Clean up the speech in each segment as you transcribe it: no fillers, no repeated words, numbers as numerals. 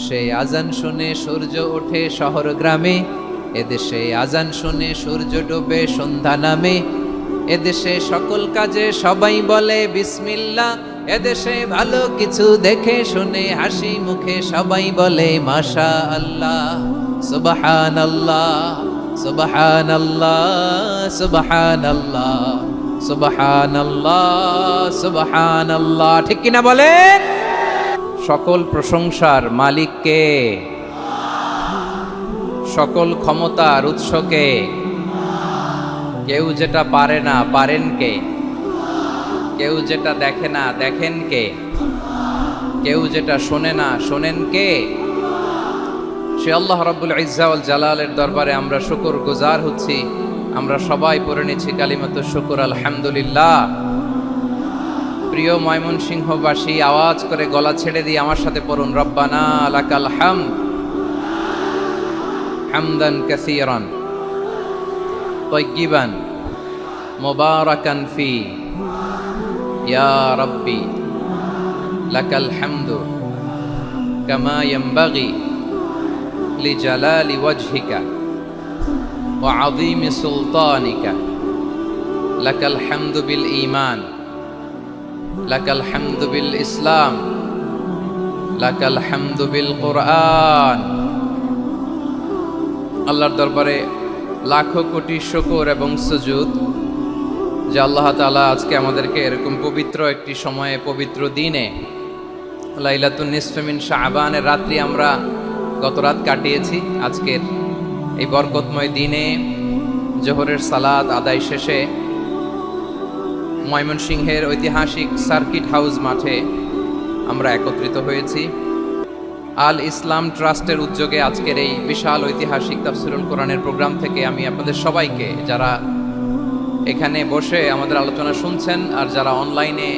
এদেশে আজান শুনে সূর্য ওঠে শহর গ্রামে, এদেশে আজান শুনে সূর্য ডোবে সন্ধ্যা নামে, এদেশে সকল কাজে সবাই বলে বিসমিল্লাহ, এদেশে ভালো কিছু দেখে শুনে হাসি মুখে সবাই বলে মাশা আল্লাহ, সুবহানাল্লাহ সুবহানাল্লাহ সুবহানাল্লাহ সুবহানাল্লাহ সুবহানাল্লাহ। ঠিক কিনা বলেন? সকল প্রশংসার মালিককে, সকল ক্ষমতার উৎসকে। কেউ যেটা পারে না পারেন কে, কেউ যেটা দেখে না দেখেন কে, কেউ যেটা শোনে না শোনেন কে? সে আল্লাহ রাব্বুল ইজ্জা ওয়াল জালালের দরবারে আমরা শুকর গুজার হচ্ছি। আমরা সবাই পড়ে নিচ্ছি কালিমাতুশ শুকর আলহামদুলিল্লাহ। প্রিয় ময়মনসিংহবাসী, আওয়াজ করে গলা ছেড়ে দিয়ে আমার সাথে পড়ুন, রব্বানা লাকাল হামদ হামদান কাসীরান তাইয়্যিবান মুবারাকান ফি ইয়া রাব্বি লাকাল হামদু কামা ইয়ানবাগি লিজালালি ওয়াজহিকা ওয়া আযীমি সুলতানিকা লাকাল হামদু বিল ঈমান লাকাল হামদু বিল ইসলাম লাকাল হামদু বিল কুরআন। আল্লাহর দরবারে লাখো কোটি শুকর এবং সুজুদ যে আল্লাহ তাআলা আজকে আমাদেরকে এরকম পবিত্র একটি সময়ে, পবিত্র দিনে, লাইলাতুন নিসফে মিন শাবানের রাত্রি আমরা গত রাত কাটিয়েছি। আজকের এই বরকতময় দিনে জোহরের সালাত আদায় শেষে ময়মনসিংহের ঐতিহাসিক সার্কিট হাউস মাঠে আমরা একত্রিত হয়েছি। আল ইসলাম ট্রাস্টের উদ্যোগে আজকের এই বিশাল ঐতিহাসিক তাফসীরুল কোরআনের প্রোগ্রাম থেকে আমি আপনাদের সবাইকে, যারা এখানে বসে আমাদের আলোচনা শুনছেন আর যারা অনলাইনে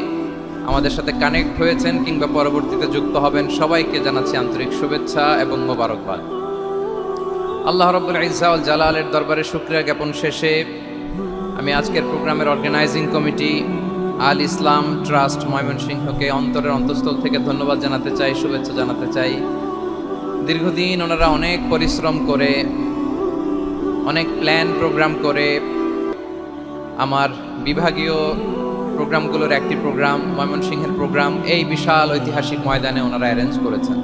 আমাদের সাথে কানেক্ট হয়েছেন কিংবা পরবর্তীতে যুক্ত হবেন, সবাইকে জানাচ্ছি আন্তরিক শুভেচ্ছা এবং মোবারকবাদ। আল্লাহ রাব্বুল ইজ্জা ওয়াল জালালের দরবারে শুকরিয়া জ্ঞাপন শেষে আমি আজকের প্রোগ্রামের অর্গানাইজিং কমিটি আল ইসলাম ট্রাস্ট ময়মনসিংহকে অন্তরের অন্তঃস্থল থেকে ধন্যবাদ জানাতে চাই, শুভেচ্ছা জানাতে চাই। দীর্ঘদিন ওনারা অনেক পরিশ্রম করে, অনেক প্ল্যান প্রোগ্রাম করে আমার বিভাগীয় প্রোগ্রামগুলোর একটি প্রোগ্রাম, ময়মনসিংহের প্রোগ্রাম, এই বিশাল ঐতিহাসিক ময়দানে ওনারা অ্যারেঞ্জ করেছেন।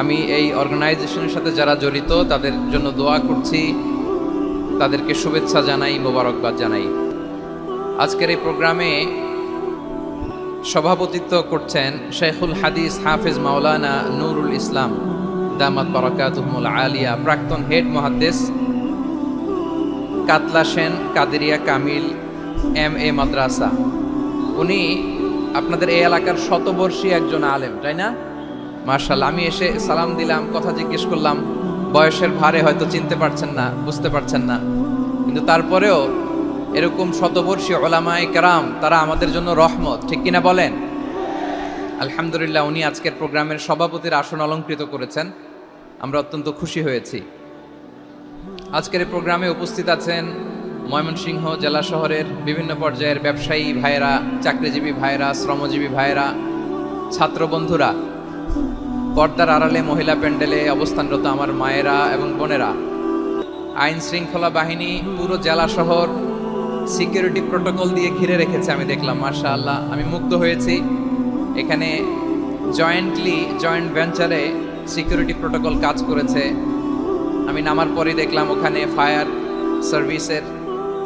আমি এই অর্গানাইজেশনের সাথে যারা জড়িত তাদের জন্য দোয়া করছি, তাদেরকে শুভেচ্ছা জানাই, মোবারকবাদ জানাই। আজকের এই প্রোগ্রামে সভাপতিত্ব করছেন শেখুল হাদিস হাফেজ মাওলানা নুরুল ইসলাম দামাত বারাকাতুহুল আলিয়া, প্রাক্তন হেড মুহাদ্দিস, কাতলা সেন কাদেরিয়া কামিল MA মাদ্রাসা। উনি আপনাদের এই এলাকার শতবর্ষী একজন আলেম, তাই না? মাশাআল্লাহ। আমি এসে সালাম দিলাম, কথা জিজ্ঞেস করলাম, বয়সের ভারে হয়তো চিনতে পারছেন না, বুঝতে পারছেন না, কিন্তু তারপরেও এরকম শতবর্ষী উলামায়ে কেরাম, তারা আমাদের জন্য রহমত। ঠিক কিনা বলেন? আলহামদুলিল্লাহ। উনি আজকের প্রোগ্রামের সভাপতির আসন অলংকৃত করেছেন, আমরা অত্যন্ত খুশি হয়েছি। আজকের এই প্রোগ্রামে উপস্থিত আছেন ময়মনসিংহ জেলা শহরের বিভিন্ন পর্যায়ের ব্যবসায়ী ভাইয়েরা, চাকরিজীবী ভাইয়েরা, শ্রমজীবী ভাইয়েরা, ছাত্র বন্ধুরা, পর্দার আড়ালে মহিলা প্যান্ডেলে অবস্থানরত আমার মায়েরা এবং বোনেরা, আইন শৃঙ্খলা বাহিনী পুরো জেলা শহর সিকিউরিটি প্রোটোকল দিয়ে ঘিরে রেখেছে। আমি দেখলাম, মাশাআল্লাহ, আমি মুগ্ধ হয়েছি। এখানে জয়েন্ট ভেঞ্চারে সিকিউরিটি প্রোটোকল কাজ করেছে। আমি নামার পরেই দেখলাম ওখানে ফায়ার সার্ভিসের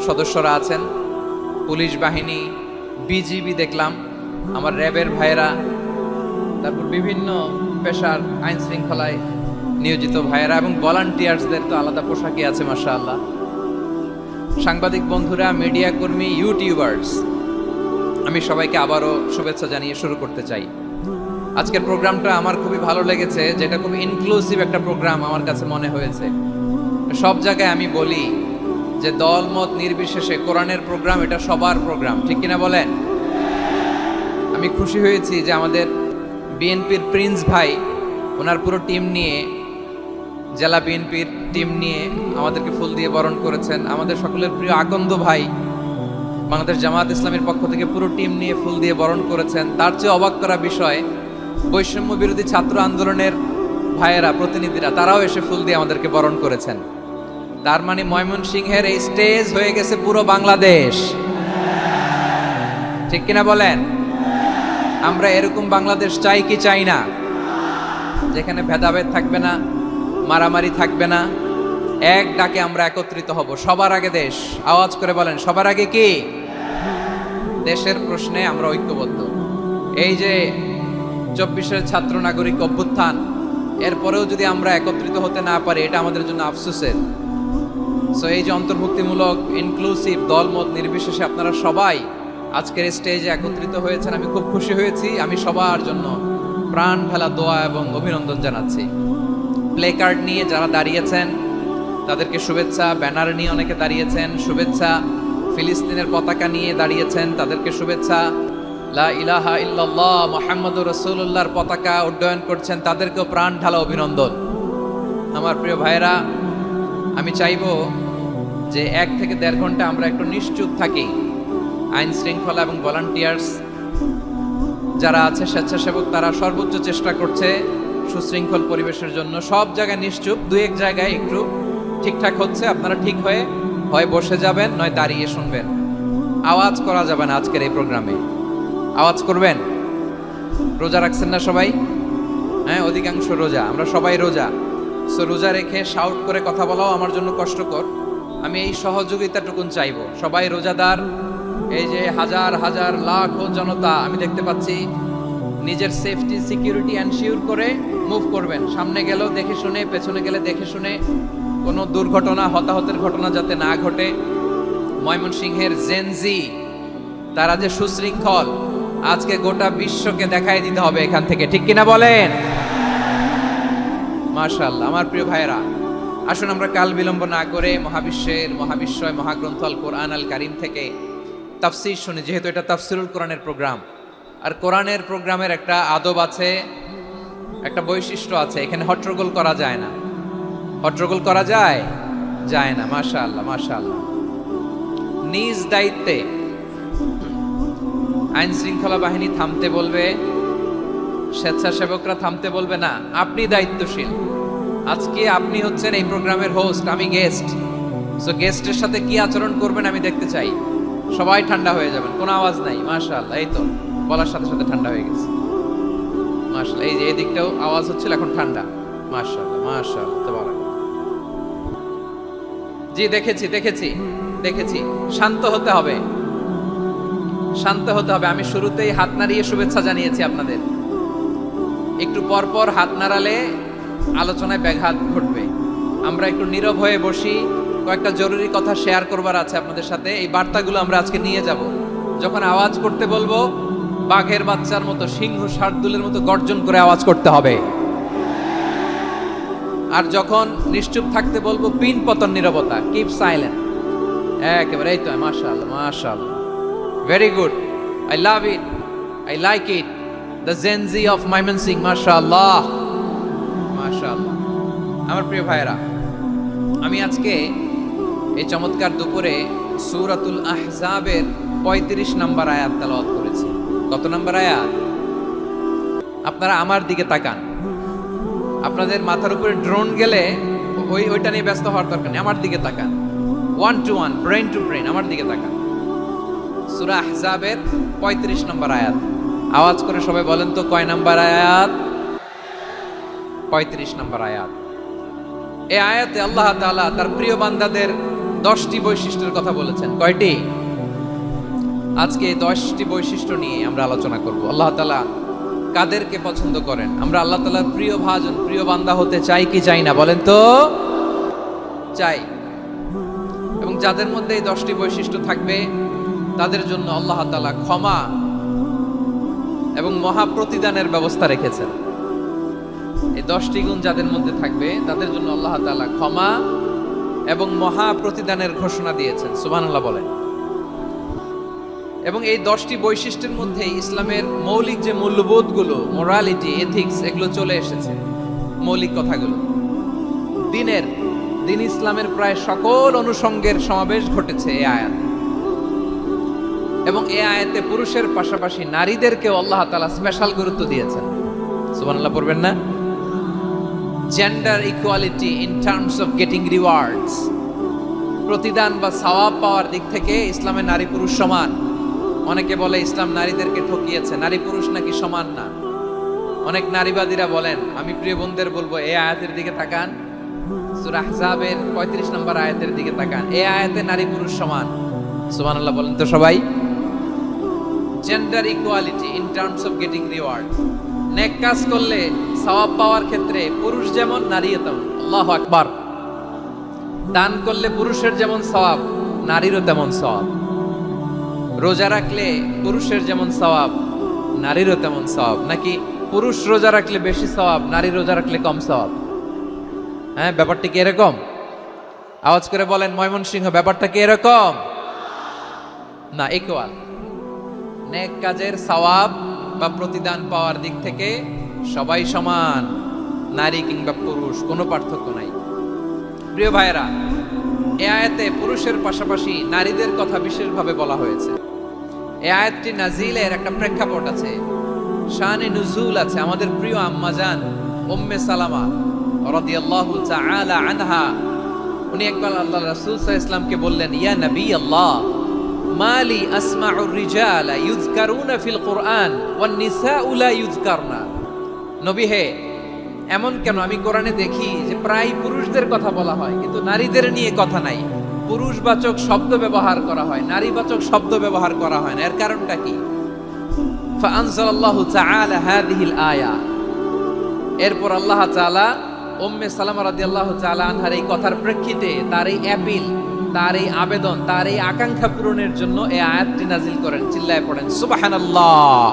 সদস্যরা আছেন, পুলিশ বাহিনী, বিজিবি দেখলাম, আমার র্যাবের ভাইয়েরা, তারপর বিভিন্ন পেশার আইন শৃঙ্খলায় নিয়োজিত ভাইয়েরা এবং ভলান্টিয়ার্সদের তো আলাদা পোশাকই আছে, মাশাআল্লাহ। সাংবাদিক বন্ধুরা, মিডিয়া কর্মী, ইউটিউবার্স, আমি সবাইকে আবারও শুভেচ্ছা জানিয়ে শুরু করতে চাই। আজকের প্রোগ্রামটা আমার খুবই ভালো লেগেছে, যেটা খুব ইনক্লুসিভ একটা প্রোগ্রাম আমার কাছে মনে হয়েছে। সব জায়গায় আমি বলি যে দল মত নির্বিশেষে কোরআনের প্রোগ্রাম এটা সবার প্রোগ্রাম। ঠিক কিনা বলেন? আমি খুশি হয়েছি যে আমাদের বিএনপির প্রিন্স ভাই ওনার পুরো টিম নিয়ে, জেলা বিএনপির টিম নিয়ে আমাদেরকে ফুল দিয়ে বরণ করেছেন। আমাদের সকলের প্রিয় আকন্দ ভাই বাংলাদেশ জামায়াত ইসলামের পক্ষ থেকে পুরো টিম নিয়ে ফুল দিয়ে বরণ করেছেন। তার চেয়ে অবাক করা বিষয়, বৈষম্য বিরোধী ছাত্র আন্দোলনের ভাইয়েরা, প্রতিনিধিরা, তারাও এসে ফুল দিয়ে আমাদেরকে বরণ করেছেন। তার মানে ময়মনসিংহের এই স্টেজ হয়ে গেছে পুরো বাংলাদেশ, ঠিক কিনা বলেন? আমরা এরকম বাংলাদেশ চাই কি চাই না? যেখানে ভেদাভেদ থাকবে না, মারামারি থাকবে না, এক ডাকে আমরা একত্রিত হব। সবার আগে দেশ, আওয়াজ করে বলেন সবার আগে কি? দেশের প্রশ্নে আমরা ঐক্যবদ্ধ। এই যে 24-এর ছাত্র নাগরিক অভ্যুত্থান, এরপরেও যদি আমরা একত্রিত হতে না পারি, এটা আমাদের জন্য আফসোসের। সো এই যে অন্তর্ভুক্তিমূলক ইনক্লুসিভ দলমত নির্বিশেষে আপনারা সবাই আজকের স্টেজে একত্রিত হয়েছেন, আমি খুব খুশি হয়েছি। আমি সবার জন্য প্রাণ ফেলা দোয়া এবং অভিনন্দন জানাচ্ছি। প্লে কার্ড নিয়ে যারা দাঁড়িয়েছেন তাদেরকে শুভেচ্ছা, ব্যানার নিয়ে অনেকে দাঁড়িয়েছেন শুভেচ্ছা, ফিলিস্তিনের পতাকা নিয়ে দাঁড়িয়েছেন তাদেরকে শুভেচ্ছা, লা ইলাহা ইল্লাল্লাহ মুহাম্মাদুর রাসূলুল্লাহর পতাকা উড্ডয়ন করছেন তাদেরকেও প্রাণ ঢালা অভিনন্দন। আমার প্রিয় ভাইরা, আমি চাইবো যে 1 থেকে 1.5 ঘন্টা আমরা একটু নিশ্চুপ থাকি। আইন শৃঙ্খলা এবং ভলান্টিয়ার্স যারা আছে, স্বেচ্ছাসেবক, তারা সর্বোচ্চ চেষ্টা করছে সুশৃঙ্খল পরিবেশের জন্য। সব জায়গায় নিশ্চুপ, 2-1 জায়গায় একটু ঠিকঠাক হচ্ছে। আপনারা ঠিক হয়ে হয় বসে যাবেন, নয় দাঁড়িয়ে শুনবেন। আওয়াজ করা যাবে না আজকের এই প্রোগ্রামে। আওয়াজ করবেন? রোজা রাখছেন না সবাই? হ্যাঁ, অধিকাংশ রোজা, আমরা সবাই রোজা। সো রোজা রেখে শাউট করে কথা বলাও আমার জন্য কষ্টকর। আমি এই সহযোগিতাটুকুন চাইবো। সবাই রোজাদার, এই যে হাজার হাজার লাখো জনতা আমি দেখতে পাচ্ছি, নিজের সেফটি সিকিউরিটি এনশিওর করে মুভ করবেন। সামনে গেলেও দেখে শুনে, পেছনে গেলে দেখে শুনে, কোনো দুর্ঘটনা, হতাহতের ঘটনা যাতে না ঘটে। ময়মনসিংহের জেনজি তারা যে সুশৃঙ্খল, আজকে গোটা বিশ্বকে দেখাই দিতে হবে এখান থেকে, ঠিক কিনা বলেন? মাশাআল্লাহ। আমার প্রিয় ভাইয়েরা, আসুন আমরা কাল বিলম্ব না করে মহাবিশ্বয় মহাগ্রন্থ আল কোরআন আল কারীম থেকে তাফসীর শুনি। যেহেতু এটা তাফসীরুল কোরআনের প্রোগ্রাম, আর কোরআনের প্রোগ্রামের একটা আদব আছে, একটা বৈশিষ্ট্য আছে। এখানে হট্টগোল করা যায় না। হট্টগোল করা যায় না। মাশাআল্লাহ মাশাআল্লাহ। নিজ দায়িত্বে আইন শৃঙ্খলা বাহিনী থামতে বলবে, স্বেচ্ছাসেবকরা থামতে বলবে না। আপনি দায়িত্বশীল। আজকে আপনি হচ্ছেন এই প্রোগ্রামের হোস্ট, আমি গেস্ট। সো গেস্টের সাথে কি আচরণ করবেন আমি দেখতে চাই। সবাই ঠান্ডা হয়ে যাবেন, কোনো আওয়াজ নাই। মাশাআল্লাহ, এই তো বলার সাথে সাথে ঠান্ডা হয়ে গেছে। মাশাআল্লাহ, এই যে এদিকটাও আওয়াজ হচ্ছিল, এখন ঠান্ডা। মাশাআল্লাহ মাশাআল্লাহ, তাবারাক। জি, দেখেছি। শান্ত হতে হবে, শান্ত হতে হবে। আমি শুরুতেই হাত নাড়িয়ে শুভেচ্ছা জানিয়েছি আপনাদের। একটু পর পর হাত নাড়ালে আলোচনায় ব্যাঘাত ঘটবে। আমরা একটু নীরব হয়ে বসি। কয়েকটা জরুরি কথা শেয়ার করবার আছে আপনাদের সাথে। এই বার্তাগুলো আমরা আজকে নিয়ে যাব। যখন আওয়াজ করতে বলবো, বাঘের বাচ্চার মতো, সিংহ শার্দুলের মতো গর্জন করে আওয়াজ করতে হবে। আর যখন নিশ্চুপ থাকতে বলবো, পিন পতন নীরবতা, কিপ সাইলেন্ট। একেবারে এই তো। মাশাআল্লাহ মাশাআল্লাহ, very good, I love it, I like it, the Gen Z of Mymensingh. মাশাআল্লাহ মাশাআল্লাহ। আমার প্রিয় ভাইয়েরা, আমি আজকে এই চমৎকার দুপুরে সূরাতুল আহজাবের 35 নম্বর আয়াত তেলাওয়াত করেছি। কত নম্বর আয়াত? আপনারা আমার দিকে তাকান। আপনাদের মাথার উপরে ড্রোন গেলে ওইটা নিয়ে ব্যস্ত হওয়ার দরকার নেই। আমার দিকে তাকান, 1 to 1, ব্রেন টু ব্রেন, আমার দিকে তাকান। সূরা আহজাবের 35 নম্বর আয়াত। আওয়াজ করে সবাই বলেন তো, কয় নম্বর আয়াত? 35 নম্বর আয়াত। এই আয়াতে আল্লাহ তাআলা তার প্রিয় বান্দাদের 10টি বৈশিষ্ট্যের কথা বলেছেন। কয়টি? আজকে এই 10টি বৈশিষ্ট্য নিয়ে আমরা আলোচনা করব। আল্লাহ তাআলা কাদেরকে পছন্দ করেন? আমরা আল্লাহ তাআলার প্রিয় ভাজন, প্রিয় বান্দা হতে চাই কি চাই না? বলেন তো। চাই। এবং যাদের মধ্যে এই 10টি বৈশিষ্ট্য থাকবে তাদের জন্য আল্লাহ তাআলা ক্ষমা এবং মহা প্রতিদানের ব্যবস্থা রেখেছেন। এই 10টি গুণ যাদের মধ্যে থাকবে তাদের জন্য আল্লাহ তাআলা ক্ষমা এবং মহা প্রতিদানের ঘোষণা দিয়েছেন। সুবহানাল্লাহ বলেন। এবং এই 10টি বৈশিষ্ট্যের মধ্যে ইসলামের মৌলিক যে মূল্যবোধগুলো, মোরালিটি, এথিক্স, এগুলো চলে এসেছে। মৌলিক কথাগুলো দিন ইসলামের প্রায় সকল অনুষঙ্গের সমাবেশ ঘটেছে এই আয়াতে। এবং এই আয়াতে পুরুষের পাশাপাশি নারীদেরকেও আল্লাহ তাআলা স্পেশাল গুরুত্ব দিয়েছেন। সুবহানাল্লাহ পড়বেন না? Gender equality in terms of getting rewards, প্রতিদান বা সওয়াব পাওয়ার দিক থেকে ইসলামে নারী পুরুষ সমান। অনেকে বলে ইসলাম নারীদেরকে ঠকিয়েছে, নারী পুরুষ নাকি সমান না। অনেক নারীবাদীরা বলেন, আমি প্রিয় বোনদের বলবো এই আয়াতের দিকে তাকান, সূরা আহজাবের 35 নম্বর আয়াতের দিকে তাকান। এই আয়াতে নারী পুরুষ সমান। সুবহানাল্লাহ বলেন তো সবাই। Gender equality in terms of getting reward, নেক কাজ করলে সওয়াব পাওয়ার ক্ষেত্রে পুরুষ যেমন নারীও তেমন। আল্লাহু আকবার। দান করলে পুরুষের যেমন সওয়াব, নারীরও তেমন সওয়াব। রোজা রাখলে পুরুষের যেমন সওয়াব, নারীরও তেমন সওয়াব। নাকি পুরুষ রোজা রাখলে বেশি সওয়াব, নারী রোজা রাখলে কম সওয়াব? হ্যাঁ, ব্যাপারটা কি এরকম? আওয়াজ করে বলেন ময়মনসিংহ, ব্যাপারটা কি এরকম? না, ইকুয়াল। নেক কাজের সওয়াব বা প্রতিদান পাওয়ার দিক থেকে সবাই সমান, নারী কিংবা পুরুষ, কোনো পার্থক্য নাই। প্রিয় ভাইয়েরা, এই আয়াতে পুরুষের পাশাপাশি নারীদের কথা বিশেষভাবে বলা হয়েছে। এই আয়াতটি নাজিলের একটা প্রেক্ষাপট আছে, শানে নুজুল আছে। আমাদের প্রিয় আম্মাজান উম্মে সালামা রাদিয়াল্লাহু তাআলা আনহা, উনি একবার আল্লাহর রাসূল সাল্লাল্লাহু আলাইহি ওয়াসাল্লামকে বললেন, ইয়া নবী আল্লাহ, মালি আসমাউর রিজালা ইউযকারুনা ফিল কুরআন ওয়ান নিসাউ লা ইউযকারনা। নবী হে, এমন কেন আমি কোরআনে দেখি যে প্রায় পুরুষদের কথা বলা হয় কিন্তু নারীদের নিয়ে কথা নাই। পুরুষবাচক শব্দ ব্যবহার করা হয়, নারীবাচক শব্দ ব্যবহার করা হয় না। এর কারণটা কি? ফাআনজালাল্লাহু তাআলা হাযিহিল আয়া। এরপর আল্লাহ তাআলা উম্মে সালামা রাদিয়াল্লাহু তাআলা আনহার এই কথার প্রেক্ষিতে, তার এই অ্যাপিল, তার এই আবেদন, তার এই আকাঙ্ক্ষা পূরণের জন্য এই আয়াতটি নাজিল করেন। চিল্লায় পড়েন সুবহানাল্লাহ।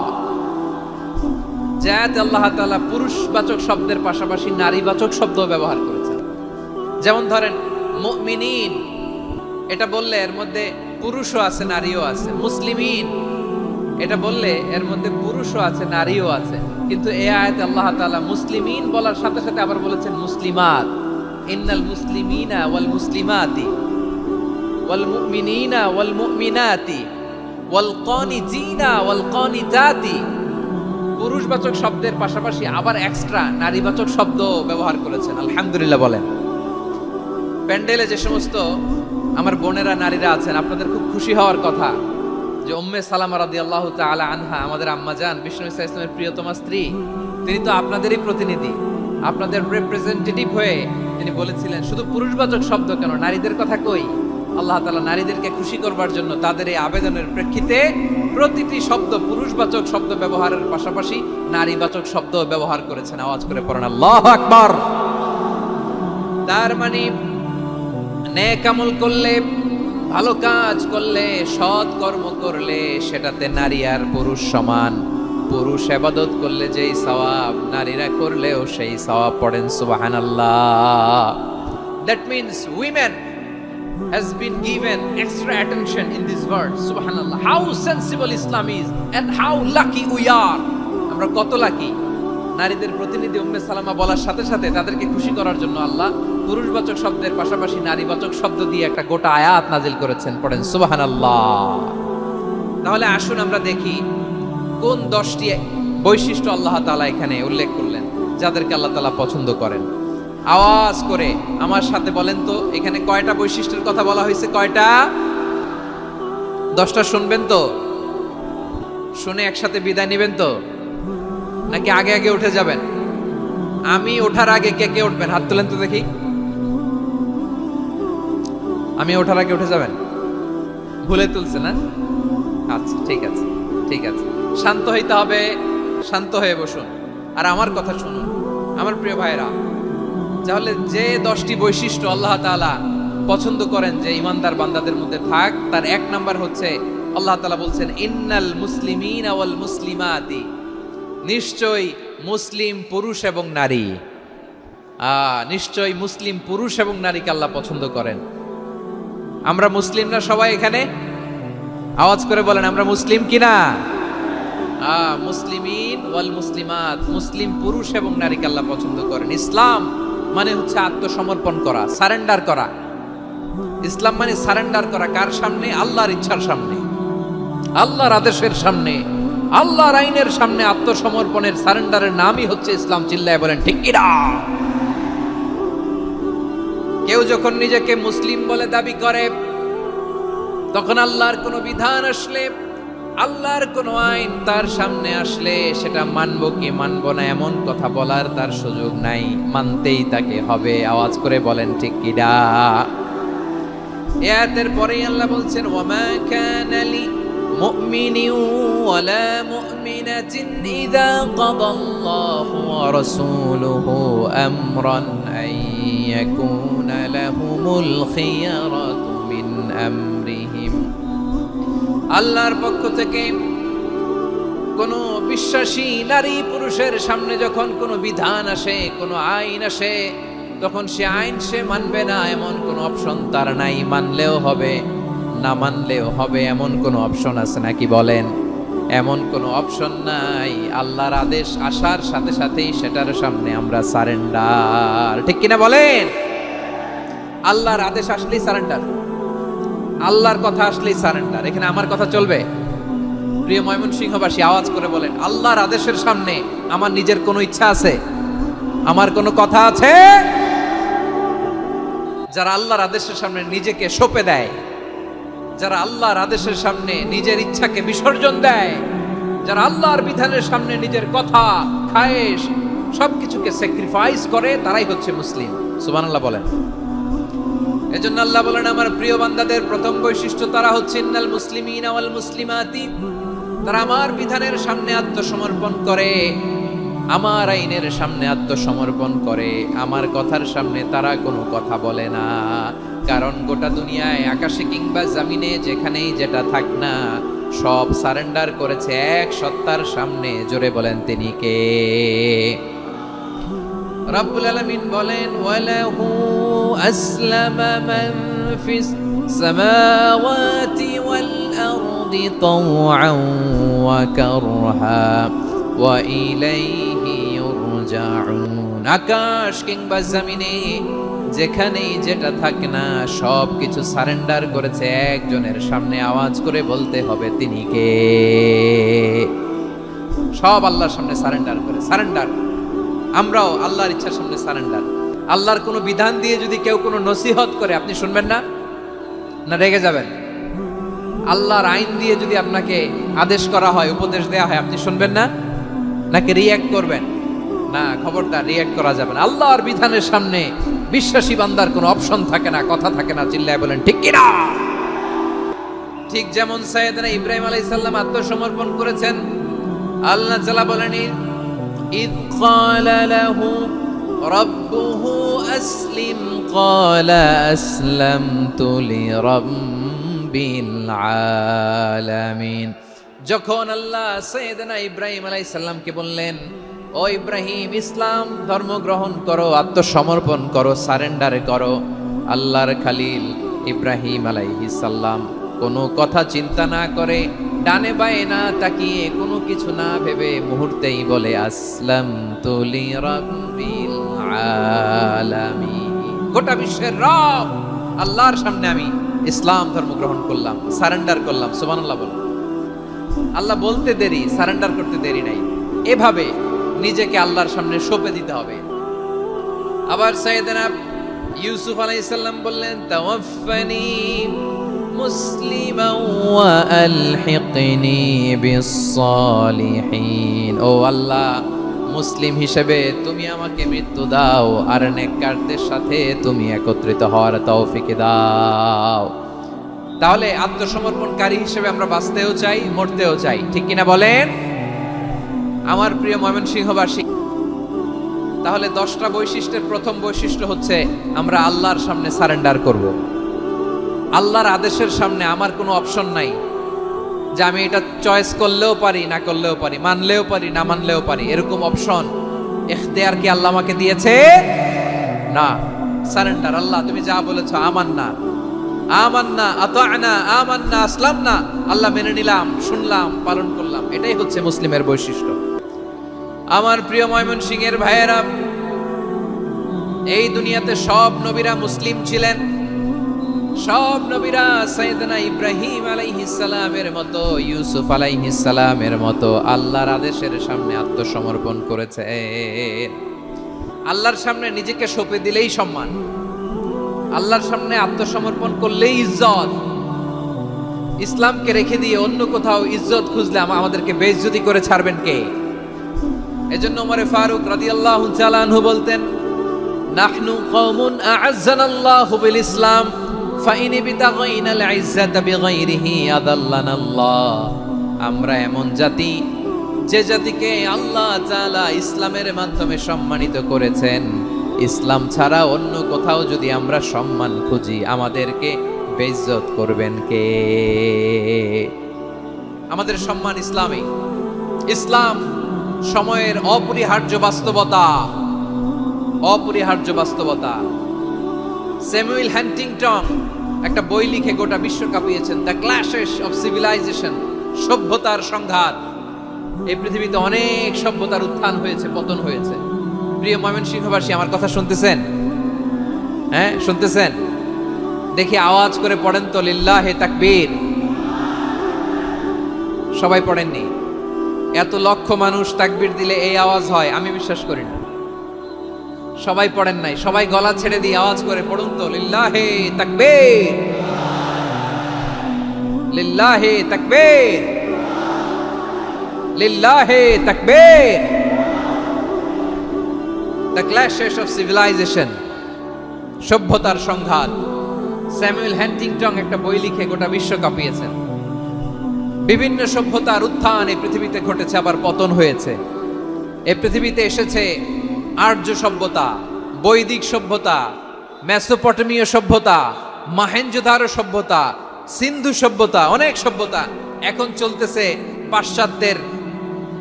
যাতে আল্লাহ তাআলা পুরুষবাচক শব্দের পাশাপাশি নারীবাচক শব্দ ব্যবহার করেছেন। যেমন ধরেন মুমিনিন, এটা বললে এর মধ্যে পুরুষও আছে নারীও আছে। মুসলিমিন, এটা বললে এর মধ্যে পুরুষও আছে নারীও আছে। কিন্তু এই আয়াতে আল্লাহ তাআলা মুসলিমিন বলার সাথে সাথে আবার বলেছেন মুসলিমাত। ইন্নাল মুসলিমিনা ওয়াল মুসলিমাতি ওয়াল মুমিনিনা ওয়াল মুমিনাতি ওয়াল কানিতিনা ওয়াল কানিতাতি। পুরুষবাচক শব্দের পাশাপাশি আবার এক্সট্রা নারীবাচক শব্দ ব্যবহার করেছেন। আলহামদুলিল্লাহ বলেন। প্যান্ডেলে যে সমস্ত আমার বোনেরা নারীরা আছেন, আপনাদের খুব খুশি হওয়ার কথা যে উম্মে সালামা রাদিয়াল্লাহু তাআলা আনহা, আমাদের আম্মাজান বিষ্ণু ইসা ইসলামের প্রিয়তমা স্ত্রী, তিনি তো আপনাদেরই প্রতিনিধি, আপনাদের রিপ্রেজেন্টেটিভ হয়ে তিনি বলেছিলেন শুধু পুরুষবাচক শব্দ কেন, নারীদের কথা কই। আল্লাহ তাআলা নারীদেরকে খুশি করবার জন্য তাদের এই আবেদনের প্রেক্ষিতে প্রতিটি শব্দ পুরুষবাচক শব্দ ব্যবহারের পাশাপাশি নারীবাচক শব্দ ব্যবহার করেছেন। আওয়াজ করে পড়েন আল্লাহু আকবার। তার মানে নেক আমল করলে, ভালো কাজ করলে, সৎ কর্ম করলে সেটাতে নারী আর পুরুষ সমান। পুরুষ ইবাদত করলে যেই সওয়াব, নারীরা করলেও সেই সওয়াব। পড়েন সুবহানাল্লাহ। That means women has been given extra attention in this verse. Subhanallah. How sensible Islam is and how lucky we are. আমরা কত লাকি। নারীদের প্রতিনিধি উম্মে সালামা বলার সাথে সাথে তাদেরকে খুশি করার জন্য আল্লাহ পুরুষবাচক শব্দের পাশাপাশি নারীবাচক শব্দ দিয়ে একটা গোটা আয়াত নাজিল করেছেন। পড়েন সুবহানাল্লাহ। তাহলে আসুন আমরা দেখি কোন 10টি বৈশিষ্ট্য আল্লাহ তাআলা এখানে উল্লেখ করলেন যাদেরকে আল্লাহ তাআলা পছন্দ করেন। আওয়াজ করে আমার সাথে বলেন তো, এখানে কয়টা বৈশিষ্ট্যের কথা বলা হয়েছে? কয়টা? 10টা শুনবেন তো? শুনে একসাথে বিদায় নেবেন তো, নাকি আগে আগে উঠে যাবেন? আমি ওঠার আগে কে কে উঠবেন? হাত তুলেন তো দেখি। আমি ওঠার আগে উঠে যাবেন? ভুলে তুলছে না? আচ্ছা, ঠিক আছে, ঠিক আছে। শান্ত হইতে হবে, শান্ত হয়ে বসুন আর আমার কথা শুনুন আমার প্রিয় ভাইরা। তাহলে যে 10টি বৈশিষ্ট্য আল্লাহ তাআলা পছন্দ করেন যে ইমানদার বান্দাদের মধ্যে থাক, তার 1 নাম্বার হচ্ছে আল্লাহ তাআলা বলছেন ইন্নাল মুসলিমিনা ওয়াল মুসলিমাতি। নিশ্চয়ই মুসলিম পুরুষ এবং নারী, নিশ্চয়ই মুসলিম পুরুষ এবং নারীকে আল্লাহ পছন্দ করেন। আমরা মুসলিম না সবাই এখানে? আওয়াজ করে বলেন আমরা মুসলিম কিনা? মুসলিমিন ওয়াল মুসলিমাত, মুসলিম পুরুষ এবং নারীকে আল্লাহ পছন্দ করেন। ইসলাম মানে হচ্ছে আত্মসমর্পণ করা, সারেন্ডার করা। ইসলাম মানে সারেন্ডার করা কার সামনে? আল্লাহর ইচ্ছার সামনে, আল্লাহর আদেশের সামনে, আল্লাহর আইনের সামনে আত্মসমর্পণের সারেন্ডারের নামই হচ্ছে ইসলাম। চিল্লায় বলেন ঠিক কিনা? কেউ যখন নিজেকে মুসলিম বলে দাবি করে, তখন আল্লাহর কোনো বিধান আসলে, আল্লাহর কোনো আইন তার সামনে আসলে সেটা মানবো কি মানবো না এমন কথা বলার তার সুযোগ নাই, মানতেই তাকে হবে। আওয়াজ করে বলেন ঠিক কিনা? এই আয়াতের পরেই আল্লাহ বলছেন, ওয়ামা কানা লি মুমিনিন ওয়ালা মুমিনাতিন ইযা কাদাল্লাহু ওয়া রাসূলুহু আমরান আন ইয়াকুনা লাহুমুল খিয়ারাতু মিন আমরিহিম। আল্লাহর পক্ষ থেকে কোনো বিশ্বাসী নারী পুরুষের সামনে যখন কোনো বিধান আসে, কোনো আইন আসে, তখন সে আইন সে মানবে না এমন কোনো অপশন তার নাই। মানলেও হবে, না মানলেও হবে এমন কোনো অপশন আছে নাকি বলেন? এমন কোনো অপশন নাই। আল্লাহর আদেশ আসার সাথে সাথেই সেটার সামনে আমরা সারেন্ডার। ঠিক কিনা বলেন? আল্লাহর আদেশ আসলেই সারেন্ডার, আল্লাহর কথা আসলেই সারেন্ডার। এখানে আমার কথা চলবে? প্রিয় ময়মনসিংহবাসী, আওয়াজ করে বলেন, আল্লাহর আদেশের সামনে আমার নিজের কোনো ইচ্ছা আছে? আমার কোনো কথা আছে? যারা আল্লাহর আদেশের সামনে নিজেকে সঁপে দেয়, যারা আল্লাহর আদেশের সামনে নিজের ইচ্ছাকে বিসর্জন দেয়, যারা আল্লাহর বিধানের সামনে নিজের কথা, খায়েশ সবকিছুকে স্যাক্রিফাইস করে, তারাই হচ্ছে মুসলিম। সুবহানাল্লাহ বলেন। এজন্য আল্লাহ বলেন, আমার প্রিয় বান্দাদের প্রথম বৈশিষ্ট্য তারা হচ্ছে ইন্নাল মুসলিমিনা ওয়াল মুসলিমাতি, তারা আমার বিধানের সামনে আত্মসমর্পণ করে, আমার আইনের সামনে আত্মসমর্পণ করে, আমার কথার সামনে তারা কোনো কথা বলে না। কারণ গোটা দুনিয়ায় আকাশে কিংবা জমিনে যেখানেই যেটা থাক না, সব সারেন্ডার করেছে এক সত্তার সামনে। জোরে বলেন তিনি কে? রব্বুল আলামিন বলেন, ওয়ালাহু আসলামা মান ফিস সামাওয়াতি ওয়াল আরদি তাওআন ওয়া কারহা ওয়া ইলাইহি ইউরজাউন। আকাশ কিংবা জমিনে যেখানেই যেটা থাকে না, সব কিছু সারেন্ডার করেছে একজনের সামনে। আওয়াজ করে বলতে হবে তিনি কে? সব আল্লাহর সামনে সারেন্ডার করে। সারেন্ডার। আমরাও আল্লাহর ইচ্ছার সামনে সারেন্ডার। আল্লাহর কোনো বিধান দিয়ে যদি কেউ কোনো নসিহত করে, আপনি শুনবেন না? না রেগে যাবেন? আল্লাহর আইন দিয়ে যদি আপনাকে আদেশ করা হয়, উপদেশ দেয়া হয়, আপনি শুনবেন না? নাকি রিয়্যাক্ট করবেন? না, খবরদার রিয়্যাক্ট করা যাবে না। আল্লাহর বিধানের সামনে বিশ্বাসী বান্দার কোনো অপশন থাকে না, কথা থাকে না। চিল্লায় বলেন ঠিক কিনা? ঠিক যেমন সাইয়েদনা ইব্রাহিম আলাইহিস সালাম আত্মসমর্পণ করেছেন। আল্লাহ তাআলা বলেন, إذ قال له ربه أسلم قال أسلمت لرب العالمين। যখন আল্লাহ সাইয়েদনা ইব্রাহিম আলাইহিস সালামকে বললেন, ও ইব্রাহিম, ইসলাম ধর্ম গ্রহণ করো, আত্মসমর্পণ করো, সারেন্ডার করো, আল্লাহর খালিল ইব্রাহিম আলাইহিস সালাম কোনো কথা চিন্তা না করে, ডানে বায়ে না তাকিয়ে, কোনো কিছু না ভেবে মুহূর্তেই বলে, আসলামতু লিরাব্বিল আলামিন। গোটা বিশ্বের রব আল্লাহর সামনে আমি ইসলাম ধর্ম গ্রহণ করলাম, সারেন্ডার করলাম। সুবহানাল্লাহ বলুন। আল্লাহ বলতে দেরি, সারেন্ডার করতে দেরি নাই। এভাবে নিজেকে আল্লাহর সামনে সঁপে দিতে হবে। আবার সাইয়েদনা ইউসুফ আলাইহিস সালাম বললেন, তাওয়াফফানি মুসলিমান ওয়া আলহিকনি বিস-সালিহিন। ও আল্লাহ, মুসলিম হিসেবে তুমি আমাকে মৃত্যু দাও, আর নেককারদের সাথে তুমি একত্রিত হওয়ার তৌফিক দাও। তাহলে আত্মসমর্পণকারী হিসেবে আমরা বাঁচতেও চাই, মরতেও চাই। ঠিক কিনা বলেন? আমার প্রিয় ময়মনসিংহবাসী, তাহলে 10টা বৈশিষ্ট্যের প্রথম বৈশিষ্ট্য হচ্ছে আমরা আল্লাহর সামনে সারেন্ডার করব। আল্লাহর আদেশের সামনে আমার কোনো অপশন নাই যে আমি এটা চয়েস করলেও পারি, না করলেও পারি, মানলেও পারি, না মানলেও পারি। এরকম অপশন, ইখতিয়ার কি আল্লাহ আমাকে দিয়েছে? না। সারেন্ডার। আল্লাহ তুমি যা বলেছো, আমান্না আমান্না আতা'না আমান্না আসলামনা, আল্লাহ মেনে নিলাম, শুনলাম, পালন করলাম। এটাই হচ্ছে মুসলিমের বৈশিষ্ট্য। আমার প্রিয় ময়মনসিংহের ভাইয়েরা, এই দুনিয়াতে সব নবীরা মুসলিম ছিলেন, সব নবীরা সাইয়েদনা ইব্রাহিম আলাইহিস সালামের মতো, ইউসুফ আলাইহিস সালামের মতো আল্লাহর আদেশের সামনে আত্মসমর্পণ করেছে। আল্লাহর সামনে নিজেকে সঁপে দিলেই সম্মান, আল্লাহর সামনে আত্মসমর্পণ করলেই ইজ্জত। ইসলামকে রেখে দিয়ে অন্য কোথাও ইজ্জত খুঁজলে আমাদেরকে বেইজ্জতি করে ছাড়বেন কে? এজন্য ওমরে ফারুক রাদিয়াল্লাহু তাআলা আনহু বলতেন, নাহনু কওমুন আ'আজ্জানাল্লাহু বিল ইসলাম ফাইন বিতাগাইনাল ইজ্জাতা বিগাইরিহি আদাল্লানাল্লাহ। আমরা এমন জাতি, যে জাতিকে আল্লাহ তাআলা ইসলামের মাধ্যমে সম্মানিত করেছেন। ইসলাম ছাড়া অন্য কোথাও যদি আমরা সম্মান খুঁজি, আমাদেরকে বেইজ্জত করবেন কে? আমাদের সম্মান ইসলামে। ইসলাম সময়ের অপরিহার্য বাস্তবতা, অপরিহার্য বাস্তবতা। স্যামুয়েল হ্যান্টিংটন একটা বই লিখে গোটা বিশ্ব কাঁপিয়েছেন, দ্য ক্ল্যাশেস অফ সিভিলাইজেশন, সভ্যতার সংঘাত। এই পৃথিবীতে অনেক সভ্যতার উত্থান হয়েছে, পতন হয়েছে। প্রিয় ময়মনসিংহবাসী, আমার কথা শুনতেছেন? হ্যাঁ, শুনতেছেন? দেখি আওয়াজ করে পড়েন তো, লিল্লাহে তাকবীর। সবাই পড়েননি? এত লক্ষ মানুষ তাকবীর দিলে এই আওয়াজ হয়? আমি বিশ্বাস করি না। সবাই পড়েন নাই, সবাই গলা ছেড়ে দিয়ে আওয়াজ করে পড়ুন তো, লিল্লাহে তাকবীর, লিল্লাহে তাকবীর, লিল্লাহে তাকবীর। দ্য ক্ল্যাশেস অফ সিভিলাইজেশন, সভ্যতার সংঘাত। স্যামুয়েল হ্যান্টিংটন একটা বই লিখে গোটা বিশ্ব কাঁপিয়েছেন। বিভিন্ন সভ্যতার উত্থান এই পৃথিবীতে ঘটেছে, আবার পতন হয়েছে। এই পৃথিবীতে এসেছে আর্য সভ্যতা, বৈদিক সভ্যতা, মেসোপটেমীয় সভ্যতা, মহেঞ্জোদারো সভ্যতা, সিন্ধু সভ্যতা, অনেক সভ্যতা। এখন চলতেছে পাশ্চাত্যের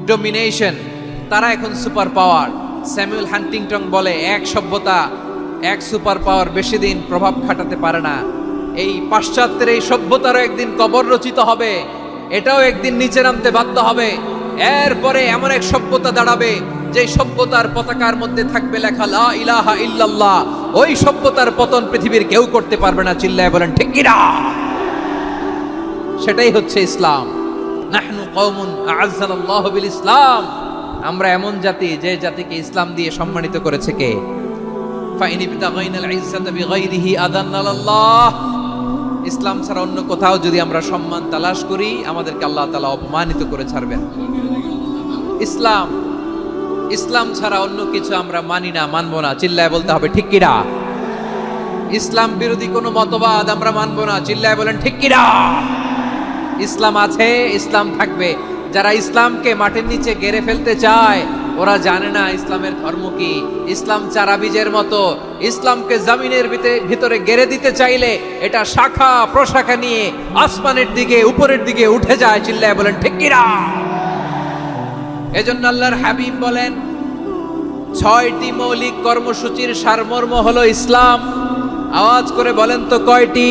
ডমিনেশন, তারা এখন সুপার পাওয়ার। স্যামুয়েল হ্যান্টিংটন বলে, এক সভ্যতা, এক সুপার পাওয়ার বেশি দিন প্রভাব খাটাতে পারে না। এই পাশ্চাত্যের এই সভ্যতারও একদিন কবর রচিত হবে, এটাও একদিন নিচে নামতে বাধ্য হবে। এরপরে এমন এক সভ্যতা দাঁড়াবে, যে সভ্যতার পতাকার মধ্যে থাকবে লেখা লা ইলাহা ইল্লাল্লাহ। ওই সভ্যতার পতন পৃথিবীর কেউ করতে পারবে না। চিল্লায় বলেন ঠিক কিনা? সেটাই হচ্ছে ইসলাম। নাহনু কওমুন আ'আজ্জানাল্লাহু বিল ইসলাম। আমরা এমন জাতি, যে জাতিকে ইসলাম দিয়ে সম্মানিত করেছে কে? ফাইন বিতাগাইনাল ইজ্জাতা বিগাইরিহি আদাল্লানাল্লাহ। ইসলাম ছাড়া অন্য কোথাও যদি আমরা সম্মান তালাশ করি, আমাদেরকে আল্লাহ তাআলা অপমানিত করে ছাড়বেন। ইসলাম, ইসলাম ছাড়া অন্য কিছু আমরা মানি না, মানবো না। চিল্লায় বলতে হবে ঠিক কিনা? ইসলাম বিরোধী কোনো মতবাদ আমরা মানবো না। চিল্লায় বলেন ঠিক কিনা? ইসলাম আছে, ইসলাম থাকবে। যারা ইসলামকে মাটির নিচে গেড়ে ফেলতে চায়, ওরা জানে না ইসলামের ধর্ম কি। ইসলাম চারা বীজের মতো, ইসলামকে জমিনের ভিতরে গেড়ে দিতে চাইলে এটা শাখা প্রশাখা নিয়ে আসমানের দিকে, উপরের দিকে উঠে যায়। চিল্লায় বলেন ঠিক কিনা? এজন্য আল্লাহর হাবিব বলেন, 6টি মৌলিক কর্মসূচির সারমর্ম হলো ইসলাম। আওয়াজ করে বলেন তো কয়টি?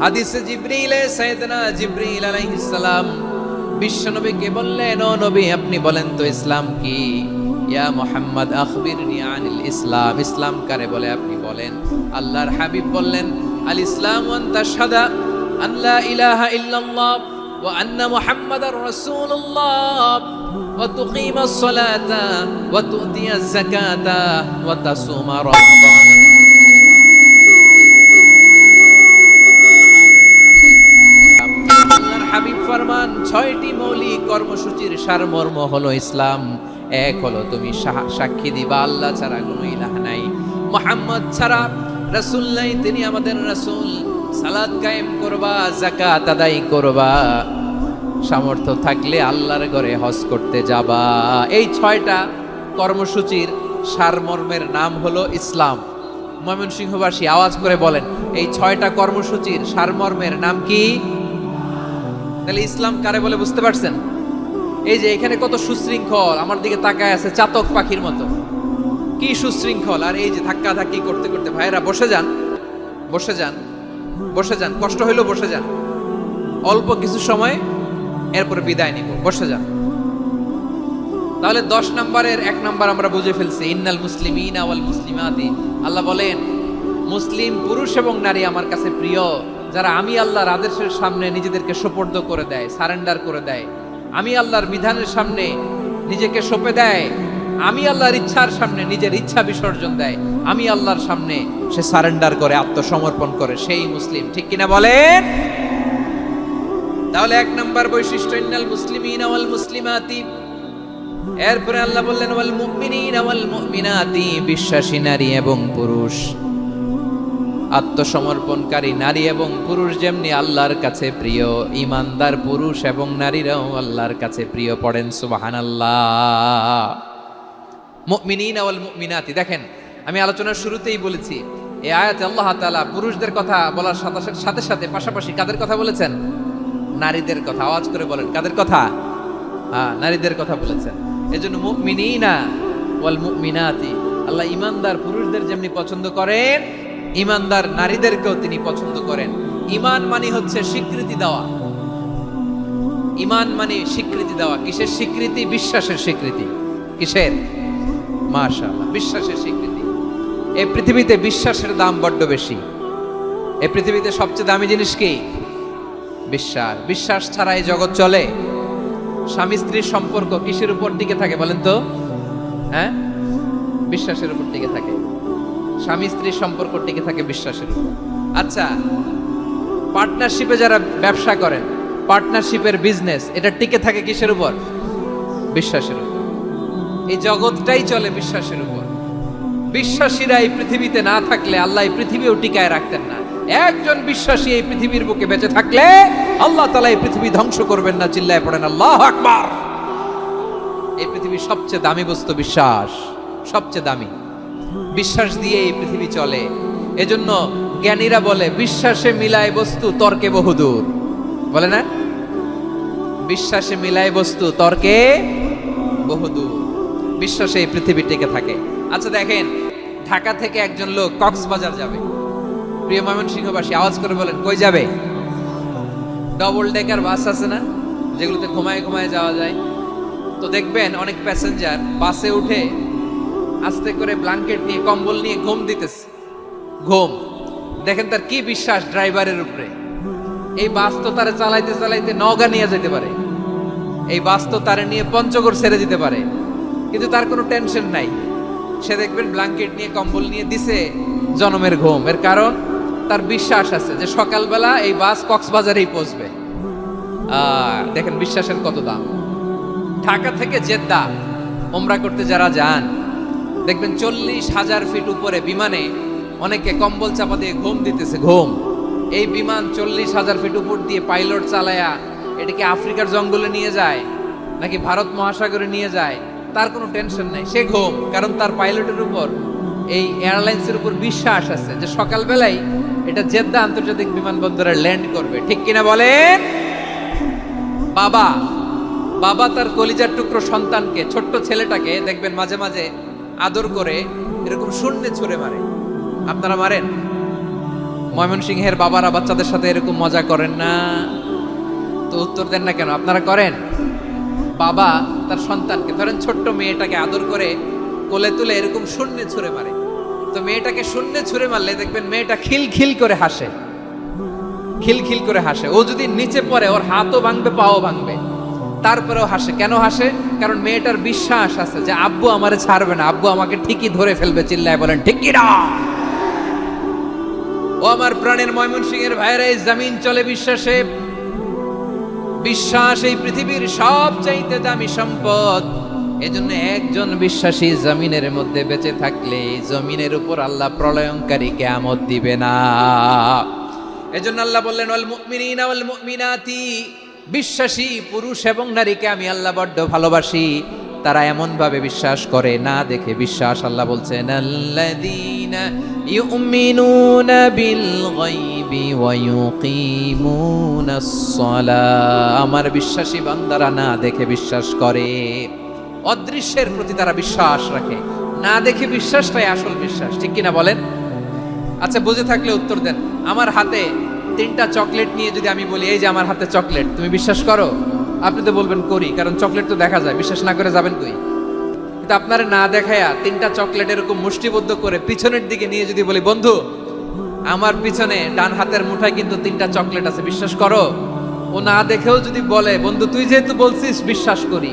হাদিসে জিবরিলে সাইয়েদনা জিবরিল আলাইহিস সালাম বিশ্বনবীকে বললেন, ও নবী, আপনি বলেন তো ইসলাম কি? ইয়া মুহাম্মদ আখবিরনি আনিল ইসলাম। ইসলাম কারে বলে আপনি বলেন। আল্লাহর হাবিব বললেন, আল ইসলামু আন তাশহাদা আন লা ইলাহা ইল্লাল্লাহ ওয়া আন্না মুহাম্মাদার রাসূলুল্লাহ ওয়া তুকিমাস সালাতা ওয়া তুতিয়াজ যাকাতা ওয়া তাসুমা রমাদান। আল্লাহর হাবিব ফরমান, 6টি মৌলিক কর্মসূচির সারমর্ম হলো ইসলাম। এক হলো তুমি সাক্ষী দিবা আল্লাহ ছাড়া কোনো ইলাহ নাই, মুহাম্মদ ছাড়া রাসূল নাই, তিনি আমাদের রাসূল। সালাত কায়েম করবা, যাকাত আদায় করবা, সামর্থ্য থাকলে আল্লাহর ঘরে হজ করতে যাবা। এই 6টা কর্মসূচির সারমর্মের নাম হলো ইসলাম। ময়মনসিংহবাসী আওয়াজ করে বলেন, এই 6টা কর্মসূচির সারমর্মের নাম কি? তাহলে ইসলাম কারে বলে বুঝতে পারছেন? এই যে এখানে কত সুশৃঙ্খল, আমার দিকে তাকায় আছে চাতক পাখির মতো, কি সুশৃঙ্খল। আর এই যে ধাক্কা ধাক্কি করতে করতে, ভাইরা বসে যান, বসে যান, বসে যান, কষ্ট হইলেও বসে যান, অল্প কিছু সময়, এরপরে বিদায় নিব, বসে যান। তাহলে 10 নম্বরের 1 নম্বর আমরা বুঝে ফেলছি, ইন্নাল মুসলিমিনা ওয়াল মুসলিমাতি। আল্লাহ বলেন, মুসলিম পুরুষ এবং নারী আমার কাছে প্রিয়, যারা আমি আল্লাহর আদেশের সামনে নিজেদেরকে সোপর্দ করে দেয়, সারেন্ডার করে দেয়, আমি আল্লাহর বিধানের সামনে নিজেকে সঁপে দেয়, আমি আল্লাহর ইচ্ছার সামনে নিজের ইচ্ছা বিসর্জন দেয়, আমি আল্লাহর সামনে সে সারেন্ডার করে, আত্মসমর্পণ করে, সেই মুসলিম। ঠিক কিনা বলেন? তাহলে এক নাম্বার বৈশিষ্ট্য ইন্নাল মুসলিমিনা ওয়াল মুসলিমাতি। এরপরে আল্লাহ বললেন ওয়াল মুমিনিনা ওয়াল মুমিনাতি, বিশ্বাসী নারী এবং পুরুষ, আত্মসমর্পণকারী নারী এবং পুরুষ যেমনি আল্লাহর কাছে প্রিয়, ইমানদার পুরুষ এবং নারীরাও আল্লাহর কাছে প্রিয়। পড়েন সুবহানাল্লাহ। মুমিনিনা ওয়াল মুমিনাতি, দেখেন আমি আলোচনার শুরুতেই বলেছি এই আয়াতে আল্লাহ তাআলা পুরুষদের কথা বলার সাথে সাথে পাশাপাশি কাদের কথা বলেছেন? নারীদের কথা। আওয়াজ করে বলেন, কাদের কথা? নারীদের কথা বলেছেন। এজন্য মুমিনিনা ওয়াল মুমিনাতি, আল্লাহ ইমানদার পুরুষদের যেমনি পছন্দ করেন, ইমানদার নারীদেরকেও তিনি পছন্দ করেন। ঈমান মানে হচ্ছে স্বীকৃতি দেওয়া। ঈমান মানে স্বীকৃতি দেওয়া। কিসের স্বীকৃতি? বিশ্বাসের স্বীকৃতি। কিসের? মাশাআল্লাহ, বিশ্বাসের স্বীকৃতি। এই পৃথিবীতে বিশ্বাসের দাম বড্ড বেশি। এই পৃথিবীতে সবচেয়ে দামি জিনিস কি? বিশ্বাস। বিশ্বাস ছাড়া এই জগৎ চলে? স্বামী স্ত্রীর সম্পর্ক কিসের উপর টিকে থাকে বলেন তো? হ্যাঁ, বিশ্বাসের উপর টিকে থাকে। স্বামী স্ত্রীর সম্পর্ক টিকে থাকে বিশ্বাসের উপর। আচ্ছা, পার্টনারশিপে যারা ব্যবসা করেন, পার্টনারশিপের বিজনেস, এটা টিকে থাকে কিসের উপর? বিশ্বাসের উপর। এই জগৎটাই চলে বিশ্বাসের উপর। বিশ্বাসীরা এই পৃথিবীতে না থাকলে আল্লাহ এই পৃথিবীও টিকায় রাখতেন না। একজন বিশ্বাসী এই পৃথিবীর বুকে বেঁচে থাকলে আল্লাহ তাআলা এই পৃথিবী ধ্বংস করবেন না। চিল্লায় পড়েন আল্লাহু আকবার। এই পৃথিবীর সবচেয়ে দামি বস্তু বিশ্বাস, সবচেয়ে দামি। বিশ্বাস দিয়ে এই পৃথিবী চলে। এজন্য জ্ঞানীরা বলে বিশ্বাসে মিলায় বস্তু, তর্কে বহুদূর। বলে না? বিশ্বাসে মিলায় বস্তু, তর্কে বহুদূর। বিশ্বাসে এই পৃথিবী টিকে থাকে। আচ্ছা দেখেন, ঢাকা থেকে একজন লোক কক্সবাজার যাবে। প্রিয় ময়মনসিংহবাসী আওয়াজ করে বলেন, কই যাবে? ডবল ডেকার বাস আছে না, যেগুলোতে ঘুমায় ঘুমায় যাওয়া যায়। তো দেখবেন অনেক প্যাসেঞ্জার বাসে উঠে আস্তে করে ব্ল্যাঙ্কেট নিয়ে, কম্বল নিয়ে ঘুম দিতেছে। ঘুম দেখেন তার কি বিশ্বাস ড্রাইভারের উপরে। এই বাস তো তারে চালাইতে চালাইতে নওগাঁ নিয়ে যেতে পারে, এই বাস তো তারে নিয়ে পঞ্চগড় ছেড়ে দিতে পারে, কিন্তু তার কোনো টেনশন নাই। সে দেখবেন ব্ল্যাঙ্কেট নিয়ে, কম্বল নিয়ে দিছে জনমের ঘুম। এর কারণ তার বিশ্বাস আছে যে সকালবেলা এই বাস কক্সবাজারেই পৌঁছবে। দেখেন বিশ্বাসের কত দাম। ঢাকা থেকে জেদ্দা ওমরা করতে যারা যান, দেখবেন 40,000 ফিট উপরে বিমানে অনেকে কম্বল চাপা দিয়ে ঘুম দিতেছে। ঘুম। এই বিমান 40,000 ফিট উপর দিয়ে পাইলট চালায়া এটাকে আফ্রিকার জঙ্গলে নিয়ে যায় নাকি ভারত মহাসাগরে নিয়ে যায়, তার কোনো টেনশন নাই। সে ঘুম, কারণ তার পাইলটের উপর, এই এয়ারলাইন্সের উপর বিশ্বাস আছে যে সকালবেলায় এটা জেদ্দা আন্তর্জাতিক বিমানবন্দরে ল্যান্ড করবে। ঠিক কিনা বলেন? বাবা বাবা তার কলিজার টুকরো সন্তানকে, ছোট্ট ছেলেটাকে দেখবেন মাঝে মাঝে আদর করে এরকম শূন্যে ছুঁড়ে মারে। আপনারা মারেন? ময়মনসিংহের বাবারা বাচ্চাদের সাথে এরকম মজা করেন না? তো উত্তর দেন না কেন? আপনারা করেন? বাবা তার সন্তানকে, ধরেন ছোট্ট মেয়েটাকে আদর করে কোলে তুলে এরকম শূন্যে ছুঁড়ে মারে। তো মেয়েটাকে শূন্যে ছুঁড়ে মারলে দেখবেন মেয়েটা খিলখিল করে হাসে, খিলখিল করে হাসে। ও যদি নিচে পড়ে ওর হাতও ভাঙবে, পাও ভাঙবে, তারপরেও হাসে। কেন হাসে? কারণ মেয়েটার বিশ্বাস আছে যে আব্বু আমারে ছাড়বে না, আব্বু আমাকে ঠিকই ধরে ফেলবে। চিল্লায় বলেন ঠিক কি না? ও আমার প্রাণের ময়মনসিংহের ভাইরা, এই জমিন চলে বিশ্বাসে। বিশ্বাস এই পৃথিবীর সবচাইতে দামি সম্পদ। এজন্য একজন বিশ্বাসী জমিনের মধ্যে বেঁচে থাকলে জমিনের উপর আল্লাহ প্রলয়ঙ্কারী কিয়ামত দিবে না। এজন্য আল্লাহ বললেন ওয়াল মুমিনিনা ওয়াল মুমিনাতি, বিশ্বাসী পুরুষ এবং নারীকে আমি আল্লাহ বড্ড ভালোবাসি। তারা এমন ভাবে বিশ্বাস করে, না দেখে বিশ্বাস। আল্লাহ বলছেন আল্লাযীনা ইউমিনুনা বিল গায়বি ওয়া ইউকিমুনাস সালাহ। আমার বিশ্বাসী বান্দারা না দেখে বিশ্বাস করে, অদৃশ্যের প্রতি তারা বিশ্বাস রাখে। না দেখে বিশ্বাসটাই আসল বিশ্বাস। ঠিক কিনা বলেন? আচ্ছা, বুঝে থাকলে উত্তর দেন। আমার হাতে 3টা চকলেট নিয়ে যদি আমি বলি এই যে আমার হাতে চকলেট, তুমি বিশ্বাস করো? আপনি তো বলবেন করি, কারণ চকলেট তো দেখা যায়। বিশ্বাস না করে যাবেন কই? কিন্তু আপনারা না দেখায়া 3টা চকলেট এরকম মুষ্টিবদ্ধ করে পিছনের দিকে নিয়ে যদি বলি বন্ধু আমার পিছনে ডান হাতের মুঠায় কিন্তু 3টা চকলেট আছে, বিশ্বাস করো? ও না দেখেও যদি বলে, বন্ধু তুই যেহেতু বলছিস বিশ্বাস করি,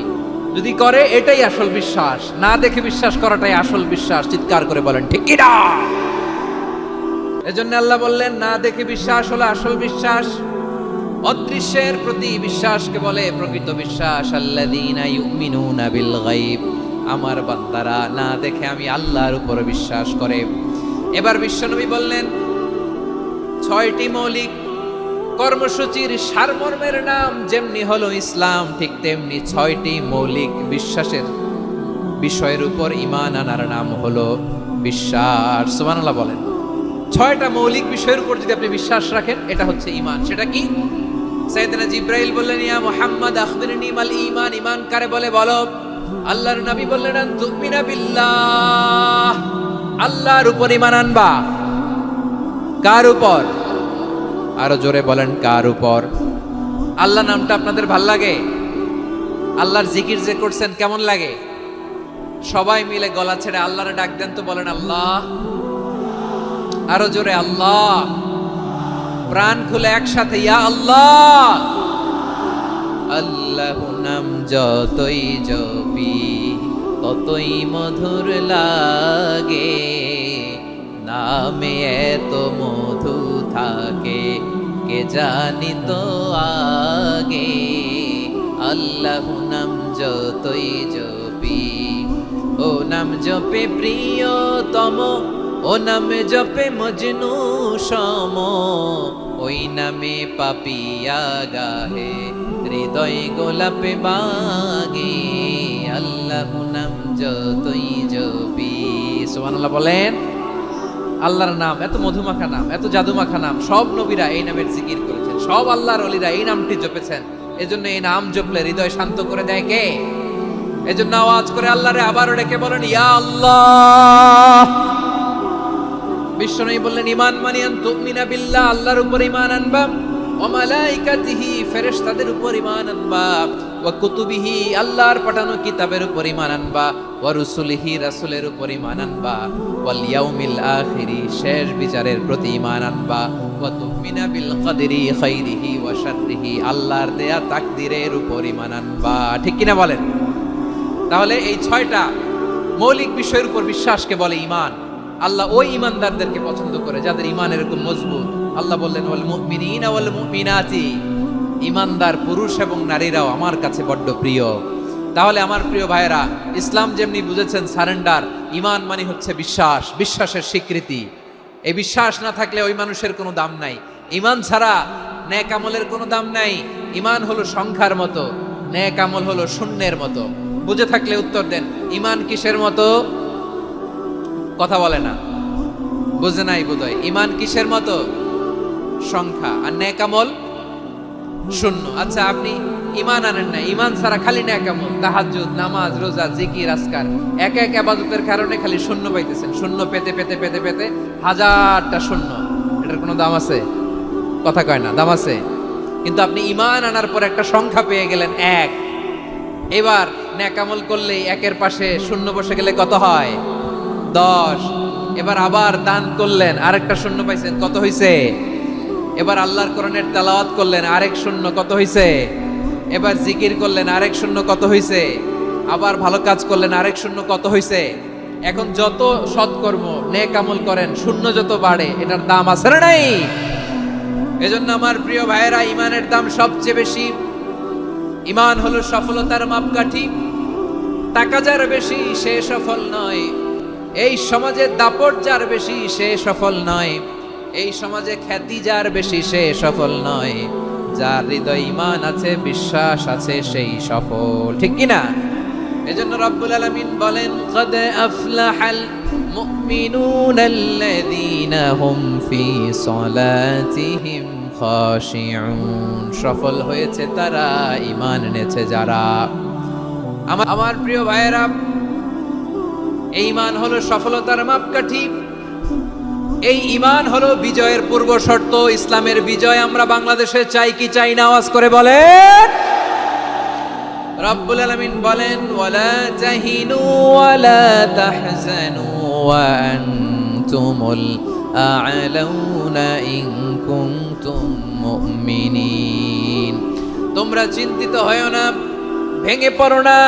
যদি করে এটাই আসল বিশ্বাস, না দেখে বিশ্বাস করাটাই আসল বিশ্বাস। চিৎকার করে বলেন ঠিক কি না? এজন্য আল্লাহ বললেন না দেখে বিশ্বাস হলো আসল বিশ্বাস। অদৃশ্যের প্রতি বিশ্বাসকে বলে প্রকৃত বিশ্বাস। আল্লাযীনা ইউমিনুনা বিল গায়ব, আমার বান্দারা না দেখে আমি আল্লাহর উপর বিশ্বাস করে। এবার বিশ্বনবী বললেন 6টি মৌলিক কর্মসূচির সারমর্মের নাম যেমনি হলো ইসলাম, ঠিক তেমনি 6টি মৌলিক বিশ্বাসের বিষয়ের উপর ঈমান আনার নাম হলো বিশ্বাস। সুবহানাল্লাহ বলেন। 6টা মৌলিক বিষয়ের উপর যদি আপনি বিশ্বাস রাখেন, এটা হচ্ছে ঈমান। সেটা কি? সাইয়েদনা জিবরাইল বললেন, ইয়া মুহাম্মদ আখবিরনি মাল ঈমান, ঈমান কারে বলে বলো। আল্লাহর নবী বললেন, আন তুমিনা বিল্লাহ, আল্লাহর উপর ঈমান আনবা। কার উপর? আরো জোরে বলেন, কার উপর? আল্লাহ নামটা আপনাদের ভাল লাগে? আল্লাহর জিকির যে করছেন কেমন লাগে? সবাই মিলে গলা ছেড়ে আল্লাহরে ডাক দেন তো, বলেন আল্লাহ। আরো জোরে আল্লাহ। প্রাণ খুলে একসাথে ইয়া আল্লাহ। আল্লাহু নাম যতই জপি ততই মধুর লাগে, নামে এত মধু থাকে কে জানি তো আগে। আল্লাহু নাম যতই জপি, ও নাম জপে প্রিয়তম, ও নামে জপে মজনু সম, ওই নামে পাপিয়া গাহে হৃদয় গোলাপে বাগে। আল্লাহু নাম যতই জপি। সুবহানাল্লাহ বলেন। আল্লাহর নাম এত মধুমাখা নাম, এত জাদুমাখা নাম, সব নবীরা এই নামের জিকির করেছেন, সব আল্লাহর ওলিরা এই নামটি জপেছেন। এজন্য এই নাম জপলে হৃদয় শান্ত করে দেয় কে? এজন্য আওয়াজ করে আল্লাহরে আবারও ডেকে বলেন ইয়া আল্লাহ। বিশ্বনবী বললেন ঈমান মানে আন তুমিনা বিল্লাহ, আল্লাহর উপর ঈমান আনবা, ওয়া মালাইকাতিহি, ফেরেশতাদের উপর ঈমান আনবা, ওয়া কুতুবিহি, আল্লাহর পাঠানো কিতাবের উপর ঈমান আনবা, ওয়া রুসুলিহি, রাসূলের উপর ঈমান আনবা, ওয়াল ইয়াউমিল আখিরি, শেষ বিচারের প্রতি ঈমান আনবা, ওয়া তুমিনা বিল কদরি খাইরিহি ওয়া শাররিহি, আল্লাহর দেয়া তাকদীরের উপর ঈমান আনবা। ঠিক কিনা বলেন? তাহলে এই 6টা মৌলিক বিষয়ের উপর বিশ্বাসকে বলে ঈমান। আল্লাহ ওই ঈমানদারদেরকে পছন্দ করে যাদের ঈমান এরকম মজবুত। আল্লাহ বললেন ওয়াল মুমিনিনা ওয়াল মুমিনাতি, ঈমানদার পুরুষ এবং নারীরাও আমার কাছে বড্ড প্রিয়। তাহলে আমার প্রিয় ভাইয়েরা, ইসলাম যেমনি বুঝেছেন সারেন্ডার, ঈমান মানে হচ্ছে বিশ্বাস, বিশ্বাসের স্বীকৃতি। এই বিশ্বাস না থাকলে ওই মানুষের কোনো দাম নাই। ঈমান ছাড়া নেক আমলের কোনো দাম নাই। ঈমান হলো সংখ্যার মতো, নেক আমল হলো শূন্যের মতো। বুঝে থাকলে উত্তর দেন, ঈমান কিসের মতো? কথা বলে না, বুঝে নাই বোধহয়। ঈমান কিসের মতো? সংখ্যা। আর নেক আমল শূন্য। আচ্ছা, আপনি ঈমান আনেন না, ঈমান ছাড়া খালি নেক আমল, তাহাজ্জুদ, নামাজ, রোজা, জিকির, আজকার, এক এক ইবাদতের কারণে খালি শূন্য পাইতেছেন। শূন্য পেতে পেতে পেতে পেতে হাজারটা শূন্য। এটার কোনো দাম আছে? কথা কয় না, দাম আছে। কিন্তু আপনি ঈমান আনার পর একটা সংখ্যা পেয়ে গেলেন, এক। এবার নেক আমল করলে একের পাশে শূন্য বসে গেলে কত হয়? 10। এবার আবার দান করলেন, আরেকটা শূন্য পাইছেন, কত হইছে? এবার আল্লাহর কোরআনের তেলাওয়াত করলেন, আরেক শূন্য, কত হইছে? এবার জিকির করলেন, আরেক শূন্য, কত হইছে? আবার ভালো কাজ করলেন, আরেক শূন্য, কত হইছে? এখন যত সৎকর্ম নেক আমল করেন, শূন্য যত বাড়ে, এটার দাম আছে না নাই? এজন্য আমার প্রিয় ভাইয়েরা, ঈমানের দাম সবচেয়ে বেশি। ঈমান হলো সফলতার মাপকাঠি। টাকা যার বেশি সে সফল নয়, এই সমাজে দাপট যার বেশি সে সফল নয়, এই সমাজে খ্যাতি যার বেশি সে সফল নয়, যার হৃদয় ঈমান আছে, বিশ্বাস আছে, সেই সফল। ঠিক কি না? এজন্য রব্বুল আলামিন বলেন, ক্বাদ আফলাহাল মুমিনুনাল্লাযীনা হুম ফি সলাতিহিম খাশিউন, সফল হয়েছে তারা, ঈমান এনেছে যারা। আমার প্রিয় ভাইয়েরা, এই ঈমান হলো সফলতার মাপকাঠি। এই ঈমান হলো বিজয়ের পূর্ব শর্ত। ইসলামের বিজয় আমরা বাংলাদেশে চাই কি চাই না? আওয়াজ করে বলেন। রব্বুল আলামিন বলেন, ওয়ালা তাহিনু ওয়ালা তাহজানু ওয়া আনতুমুল আ'লাউনা ইন কুনতুম মুমিনিন। তোমরা চিন্তিত হয়ো না, ভেঙে পড়ো না,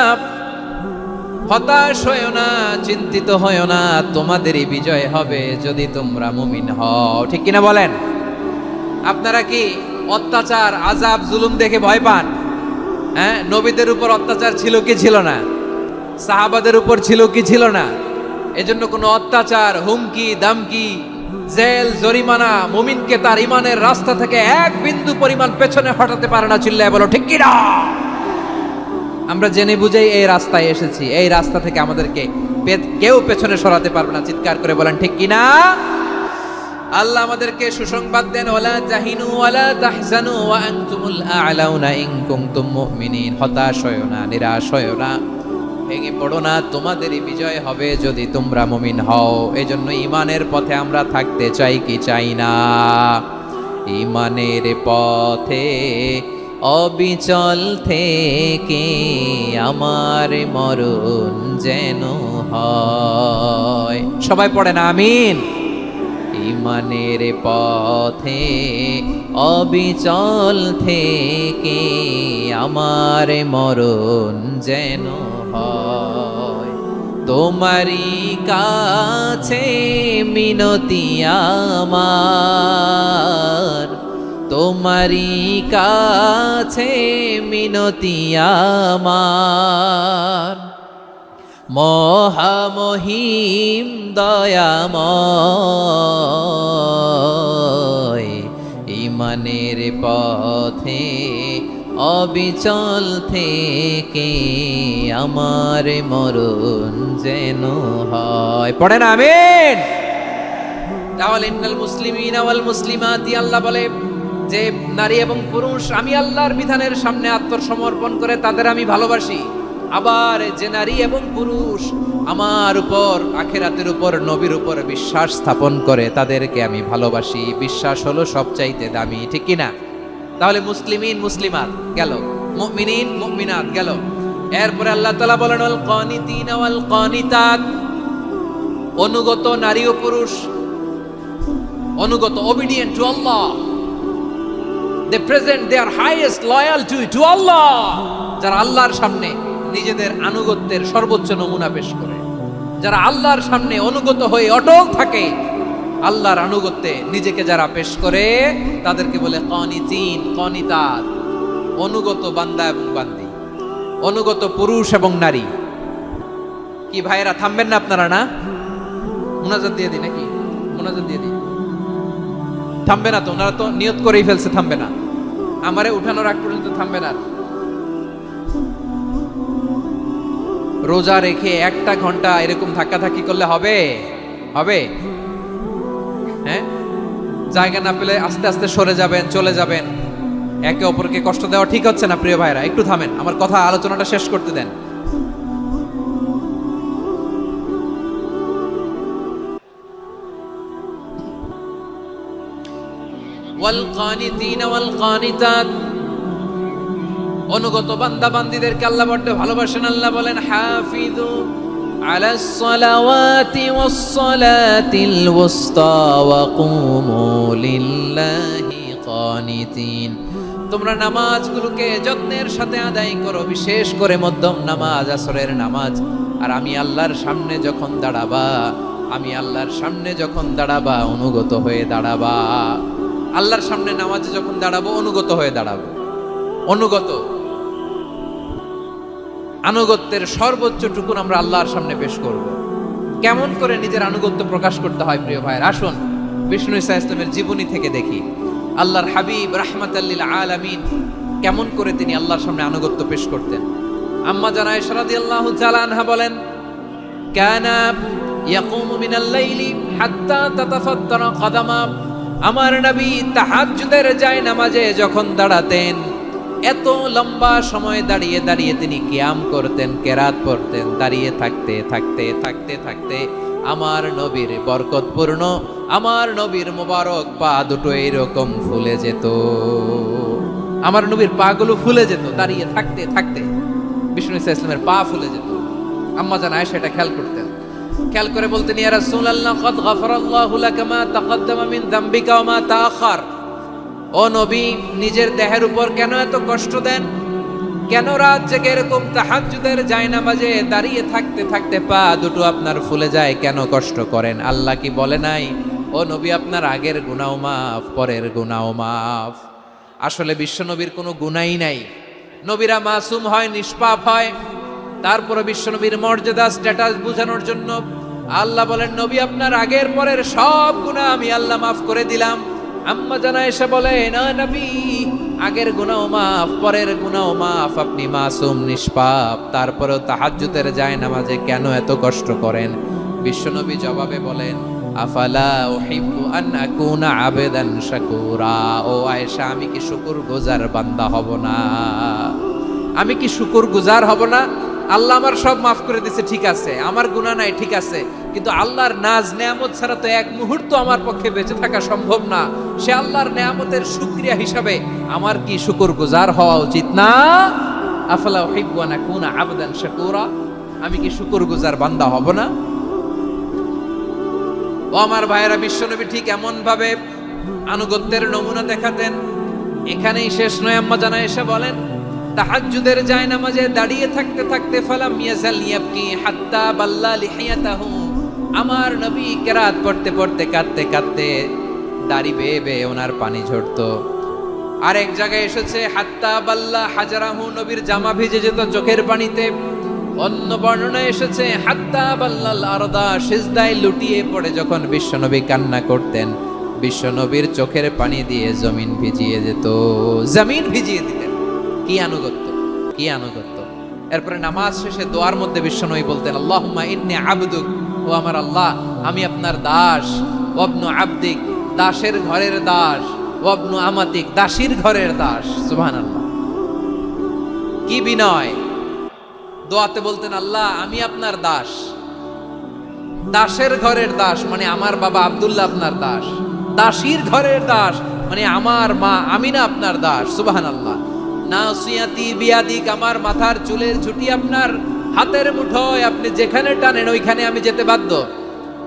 হতাশ হয়ো না, চিন্তিত হয়ো না, তোমাদেরই বিজয় হবে যদি তোমরা মুমিন হও। ঠিক কিনা বলেন? আপনারা কি অত্যাচার, আযাব, জুলুম দেখে ভয় পান? হ্যাঁ, নবীদের উপর অত্যাচার ছিল কি ছিল না? সাহাবাদের উপর ছিল কি ছিল না? এজন্য কোনো অত্যাচার, হুমকি, দামকি, জেল, জরিমানা মুমিনকে তার ইমানের রাস্তা থেকে এক বিন্দু পরিমাণ পেছনে হটাতে পারে না। চিল্লায় বলো ঠিক কিনা? আমরা জেনে বুঝেই এই রাস্তায় এসেছি, এই রাস্তা থেকে আমাদেরকে কেউ পেছনে সরাতে পারবে না। চিৎকার করে বলেন ঠিক কিনা? আল্লাহ আমাদেরকে সুসংবাদ দেন, ওয়ালা তাহিনু ওয়ালা তাহজানু ওয়া আনতুমুল আ'লাউনা ইন কুনতুম মুমিনিন। হতাশ হয়ো না, নিরাশ হয়ো না, ভেঙে পড়ো না, তোমাদেরই বিজয় হবে যদি তোমরা মুমিন হও। এজন্য ঈমানের পথে আমরা থাকতে চাই কি চাই না? ঈমানের পথে অবিচল থেকে আমার মরণ যেন হয়। সবাই পড়েন আমিন। ঈমানের পথে অবিচল থেকে আমার মরণ যেন হয়। তোমারই কাছে মিনতি আমার, তোমারই কাছে মিনতি আমার, মহামহিম দয়াময়। ঈমানের পথে অবিচল থেকে আমার মরণ যেন হয়। পড়েন আমিন। তাহলে ইন্নাল মুসলিমিনা ওয়াল মুসলিমাতি, আল্লাহ বলে যে নারী এবং পুরুষ আমি আল্লাহর বিধানের সামনে আত্মসমর্পণ করে তাদের আমি ভালোবাসি। আবার যে নারী এবং পুরুষ আমার উপর, আখিরাতের উপর, নবীর উপর বিশ্বাস স্থাপন করে তাদেরকে আমি ভালোবাসি। বিশ্বাস হলো সবচাইতে দামি। ঠিক কিনা? তাহলে মুসলিমিন মুসলিমাত গেল, মুমিনিন মুমিনাত গেল। এরপরে আল্লাহ তাআলা বলেন ওয়াল কানিতিনা ওয়াল কানিতাত, অনুগত নারী ও পুরুষ, অনুগত, obedient to Allah, they present their highest loyalty to Allah। যারা আল্লাহর সামনে নিজেদের আনুগত্যের সর্বোচ্চ নমুনা পেশ করে, যারা আল্লাহর সামনে অনুগত হয়ে অটল থাকে, আল্লাহর আনুগত্যে নিজেকে যারা পেশ করে তাদেরকে বলে কানিতিন, কানিতাত, অনুগত বান্দা এবং বান্দি, অনুগত পুরুষ এবং নারী। কি ভাইরা থামবেন না আপনারা? না, মুনাজাত দিয়ে দিই নাকি? মুনাজাত দিয়ে দিই। থামবে না তো? ওনারা তো নিয়ত করেই ফেলছে থামবে না। আমারে উঠানোর আগ পর্যন্ত থামবে না। রোজা রেখে 1টা ঘন্টা এরকম ধাক্কাধাক্কি করলে হবে? হবে? হ্যাঁ, জায়গা না পেলে আস্তে আস্তে সরে যাবেন, চলে যাবেন। একে অপরকে কষ্ট দেওয়া ঠিক হচ্ছে না। প্রিয় ভাইরা একটু থামেন, আমার কথা, আলোচনাটা শেষ করতে দেন। ওয়াল কানিতিনা ওয়াল কানিতাত, অনুগত বান্দা বান্দীদেরকে আল্লাহ বড় ভালোবাসেন। আল্লাহ বলেন হাফিজু আলাস সালাওয়াতি ওয়াস সালাতিল ওয়াসতা ওয়া কুমু লিল্লাহি কানিতিন। তোমরা নামাজগুলোকে যত্নের সাথে আদায় করো, বিশেষ করে মধ্যম নামাজ, আসরের নামাজ। আর আমি আল্লাহর সামনে যখন দাঁড়াবা, আমি আল্লাহর সামনে যখন দাঁড়াবা অনুগত হয়ে দাঁড়াবা। আল্লাহর সামনে নামাজে যখন দাঁড়াবো অনুগত হয়ে দাঁড়াবো। অনুগত, আনুগত্যের সর্বোচ্চ টুকুন আমরা আল্লাহর সামনে পেশ করব। কেমন করে নিজের আনুগত্য প্রকাশ করতে হয় প্রিয় ভাইয়ের, আসুন বিষ্ণু ঈসা ইসলামের জীবনী থেকে দেখি। আল্লাহর হাবিব রাহমাতাল লিল আলামিন কেমন করে তিনি আল্লাহর সামনে আনুগত্য পেশ করতেন। আম্মা জানা আয়েশা রাদিয়াল্লাহু তাআলা আনহা বলেন, কানা ইয়াকুমু মিনাল লাইলি হাত্তা তাতাফাত্তারা কদামা। আমার নবী তাহাজ্জুদের জায়নামাজে যখন দাঁড়াতেন, এত লম্বা সময় দাঁড়িয়ে দাঁড়িয়ে তিনি কিয়াম করতেন, কেরাত পড়তেন। দাঁড়িয়ে থাকতে থাকতে থাকতে থাকতে আমার নবীর বরকতপূর্ণ, আমার নবীর মোবারক পা দুটো এইরকম ফুলে যেত। আমার নবীর পা গুলো ফুলে যেত দাঁড়িয়ে থাকতে থাকতে। বিষ্ণু ঈসা ইসলামের পা ফুলে যেত। আম্মা জান আয়েশা এটা খেয়াল করতেন। খেয়াল করে বলতেন, ইয়া রাসূলুল্লাহ কদ গফারাল্লাহু লাকা মা তাকদ্দামা মিন যামবিকা ওয়া মা তাআখার। ও নবী, নিজের দেহের উপর কেন এত কষ্ট দেন? কেন রাত জেগে এরকম তাহাজ্জুদের জায়নামাজে দাঁড়িয়ে থাকতে থাকতে পা দুটো আপনার ফুলে যায়? কেন কষ্ট করেন? আল্লাহ কি বলে নাই, ও নবী আপনার আগের গুনাহ মাফ, পরের গুনাহ মাফ? আসলে বিশ্বনবীর কোনো গুনাহই নাই। নবীরা মাসুম হয়, নিষ্পাপ হয়। তারপরে বিশ্বনবীর মর্যাদা, স্ট্যাটাস বোঝানোর জন্য আল্লাহ বলেন, নবী আপনার আগের পরের সব গুনাহ আমি আল্লাহ মাফ করে দিলাম। আম্মা জানা এসে বলে, না নবী, আগের গুনাহ মাফ, পরের গুনাহ মাফ, আপনি মাসুম, নিষ্পাপ, তারপরেও তাহাজ্জুদের জায়নামাজে কেন এত কষ্ট করেন? বিশ্বনবী জবাবে বলেন, আফালা উহিব্বু আন আকুনা আবেদান শাকুরা। ও আয়েশা, আমি কি শুকরগুজার বান্দা হব না? আমি কি শুকরগুজার হব না? আল্লাহ আমার সব মাফ করে দিয়েছে, ঠিক আছে, আমার গুনাহ নাই, ঠিক আছে, কিন্তু আল্লাহর নাজ নেয়ামত ছাড়া তো এক মুহূর্ত আমার পক্ষে বেঁচে থাকা সম্ভব না। সে আল্লাহর নেয়ামতের শুকরিয়া হিসাবে আমার কি শুকরগুজার হওয়া উচিত না? আফালা উহিব্বু আন আকুনা আবদান শাকুরা। আমি কি শুকরগুজার বান্দা হব না? ও আমার ভাইয়েরা, বিশ্বনবী ঠিক এমন ভাবে আনুগত্যের নমুনা দেখাতেন। এখানেই শেষ নয়, আম্মা জানা এসে বলেন, তাহাজ্জুদের জায়নামাজে দাঁড়িয়ে থাকতে থাকতে ফালাম ইয়াজাল ইয়াবকি হাত্তা বাল্লা লিহিয়াতাহু। আমার নবী কেরাত পড়তে পড়তে কাঁদতে কাঁদতে দাড়ি বেয়ে বেয়ে ওনার পানি ঝরতো। আর এক জায়গায় এসেছে হাত্তা বাল্লা হাজারাহু, নবীর জামা ভিজে যেত চোখের পানিতে। অন্য বর্ণনায় এসেছে হাত্তা বাল্লাল আরদা, সিজদায় লুটিয়ে পড়ে যখন বিশ্বনবী কান্না করতেন, বিশ্বনবীর চোখের পানি দিয়ে জমিন ভিজিয়ে যেত, জমিন ভিজিয়ে দিতেন। কি আনুগত্য, কি আনুগত্য! এরপরে নামাজ শেষে দোয়ার মধ্যে বিশ্বনবী বলতেন, আল্লাহুম্মা ইন্নী আবদুক, ও আমার আল্লাহ, আমি আপনার দাস। ওয়াবনু আবদিক, দাসের ঘরের দাস। ওয়াবনু আমাতিক, দাসীর ঘরের দাস। সুবহানাল্লাহ, কি বিনয়! দোয়াতে বলতেন, আল্লাহ আমি আপনার দাস। দাসের ঘরের দাস মানে আমার বাবা আব্দুল্লাহ আপনার দাস। দাসীর ঘরের দাস মানে আমার মা আমিনা আপনার দাস। সুবহানাল্লাহ। নাসিয়াতি বিয়াদিক, আমার মাথার চুলের ঝুঁটি আপনার হাতের মুঠোয়, আপনি যেখানে টানেন ওইখানে আমি যেতে বাধ্য।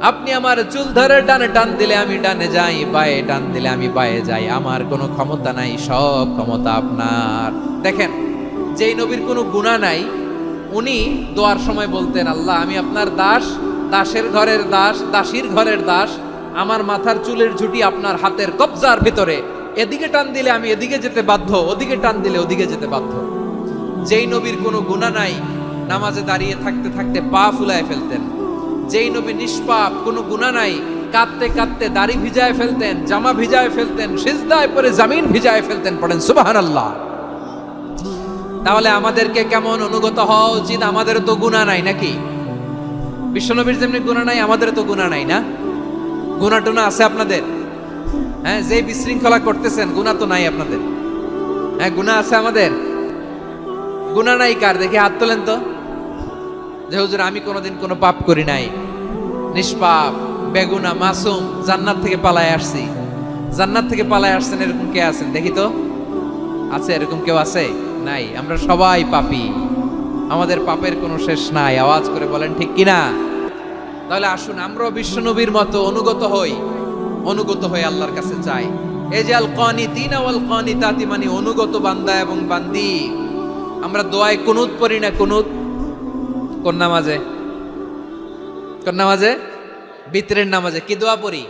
আপনি আমার চুল ধরে ডানে টান দিলে আমি ডানে যাই, বায়ে টান দিলে আমি বায়ে যাই। আমার কোনো ক্ষমতা নাই, সব ক্ষমতা আপনার। দেখেন, যেই নবীর কোনো গুনাহ নাই, উনি দোয়ার সময় বলতেন, আল্লাহ আমি আপনার দাস, দাসের ঘরের দাস, দাসীর ঘরের দাস। আমার মাথার চুলের ঝুঁটি আপনার হাতের কবজার ভিতরে, এদিকে টান দিলে আমি এদিকে যেতে বাধ্য, ওদিকে টান দিলে ওদিকে যেতে বাধ্য। যেই নবীর কোনো গুনাহ নাই, নামাজে দাঁড়িয়ে থাকতে থাকতে পা ফুলায় ফেলতেন। যেই নবী নিষ্পাপ, কোনো গুনাহ নাই, কাঁদতে কাঁদতে দাড়ি ভিজায় ফেলতেন, জামা ভিজায় ফেলতেন, সিজদায় পড়ে জমিন ভিজায় ফেলতেন। পড়েন সুবহানাল্লাহ। তাহলে আমাদেরকে কেমন অনুগত হওয়া উচিত? আমাদের তো গুনাহ নাই নাকি? বিশ্বনবীর যেমনি গুনাহ নাই, আমাদের তো গুনাহ নাই না? গুনাহ টুনা আছে আপনাদের? হ্যাঁ, যে বিশৃঙ্খলা করতেছেন, গুনাহ তো নাই আপনাদের? হ্যাঁ, গুনাহ আছে আমাদের? গুনাহ নাই কার? দেখি হাত তোলেন তো, যে হুজুর আমি কোনোদিন কোনো পাপ করি নাই, নিষ্পাপ, বেগুনা, মাসুম, জান্নাত থেকে পালায় আসছি। জান্নাত থেকে পালায় আসছেন এরকম কে আছেন? দেখি তো, আছে এরকম কেউ? আছে? নাই। আমরা সবাই পাপী, আমাদের পাপের কোনো শেষ নাই। আওয়াজ করে বলেন ঠিক কিনা? তাহলে আসুন আমরাও বিশ্বনবীর মতো অনুগত হই, অনুগত হয়ে আল্লাহর কাছে চাই। এই যে আল কানিতিনা ওয়াল কানিতাতি, মানে অনুগত বান্দা এবং বান্দি। আমরা দোয়ায় কুনুত পড়ি না? কুনুত কোন নামাজে? কোন নামাজে? বিতরের নামাজে কি দোয়া পড়ি?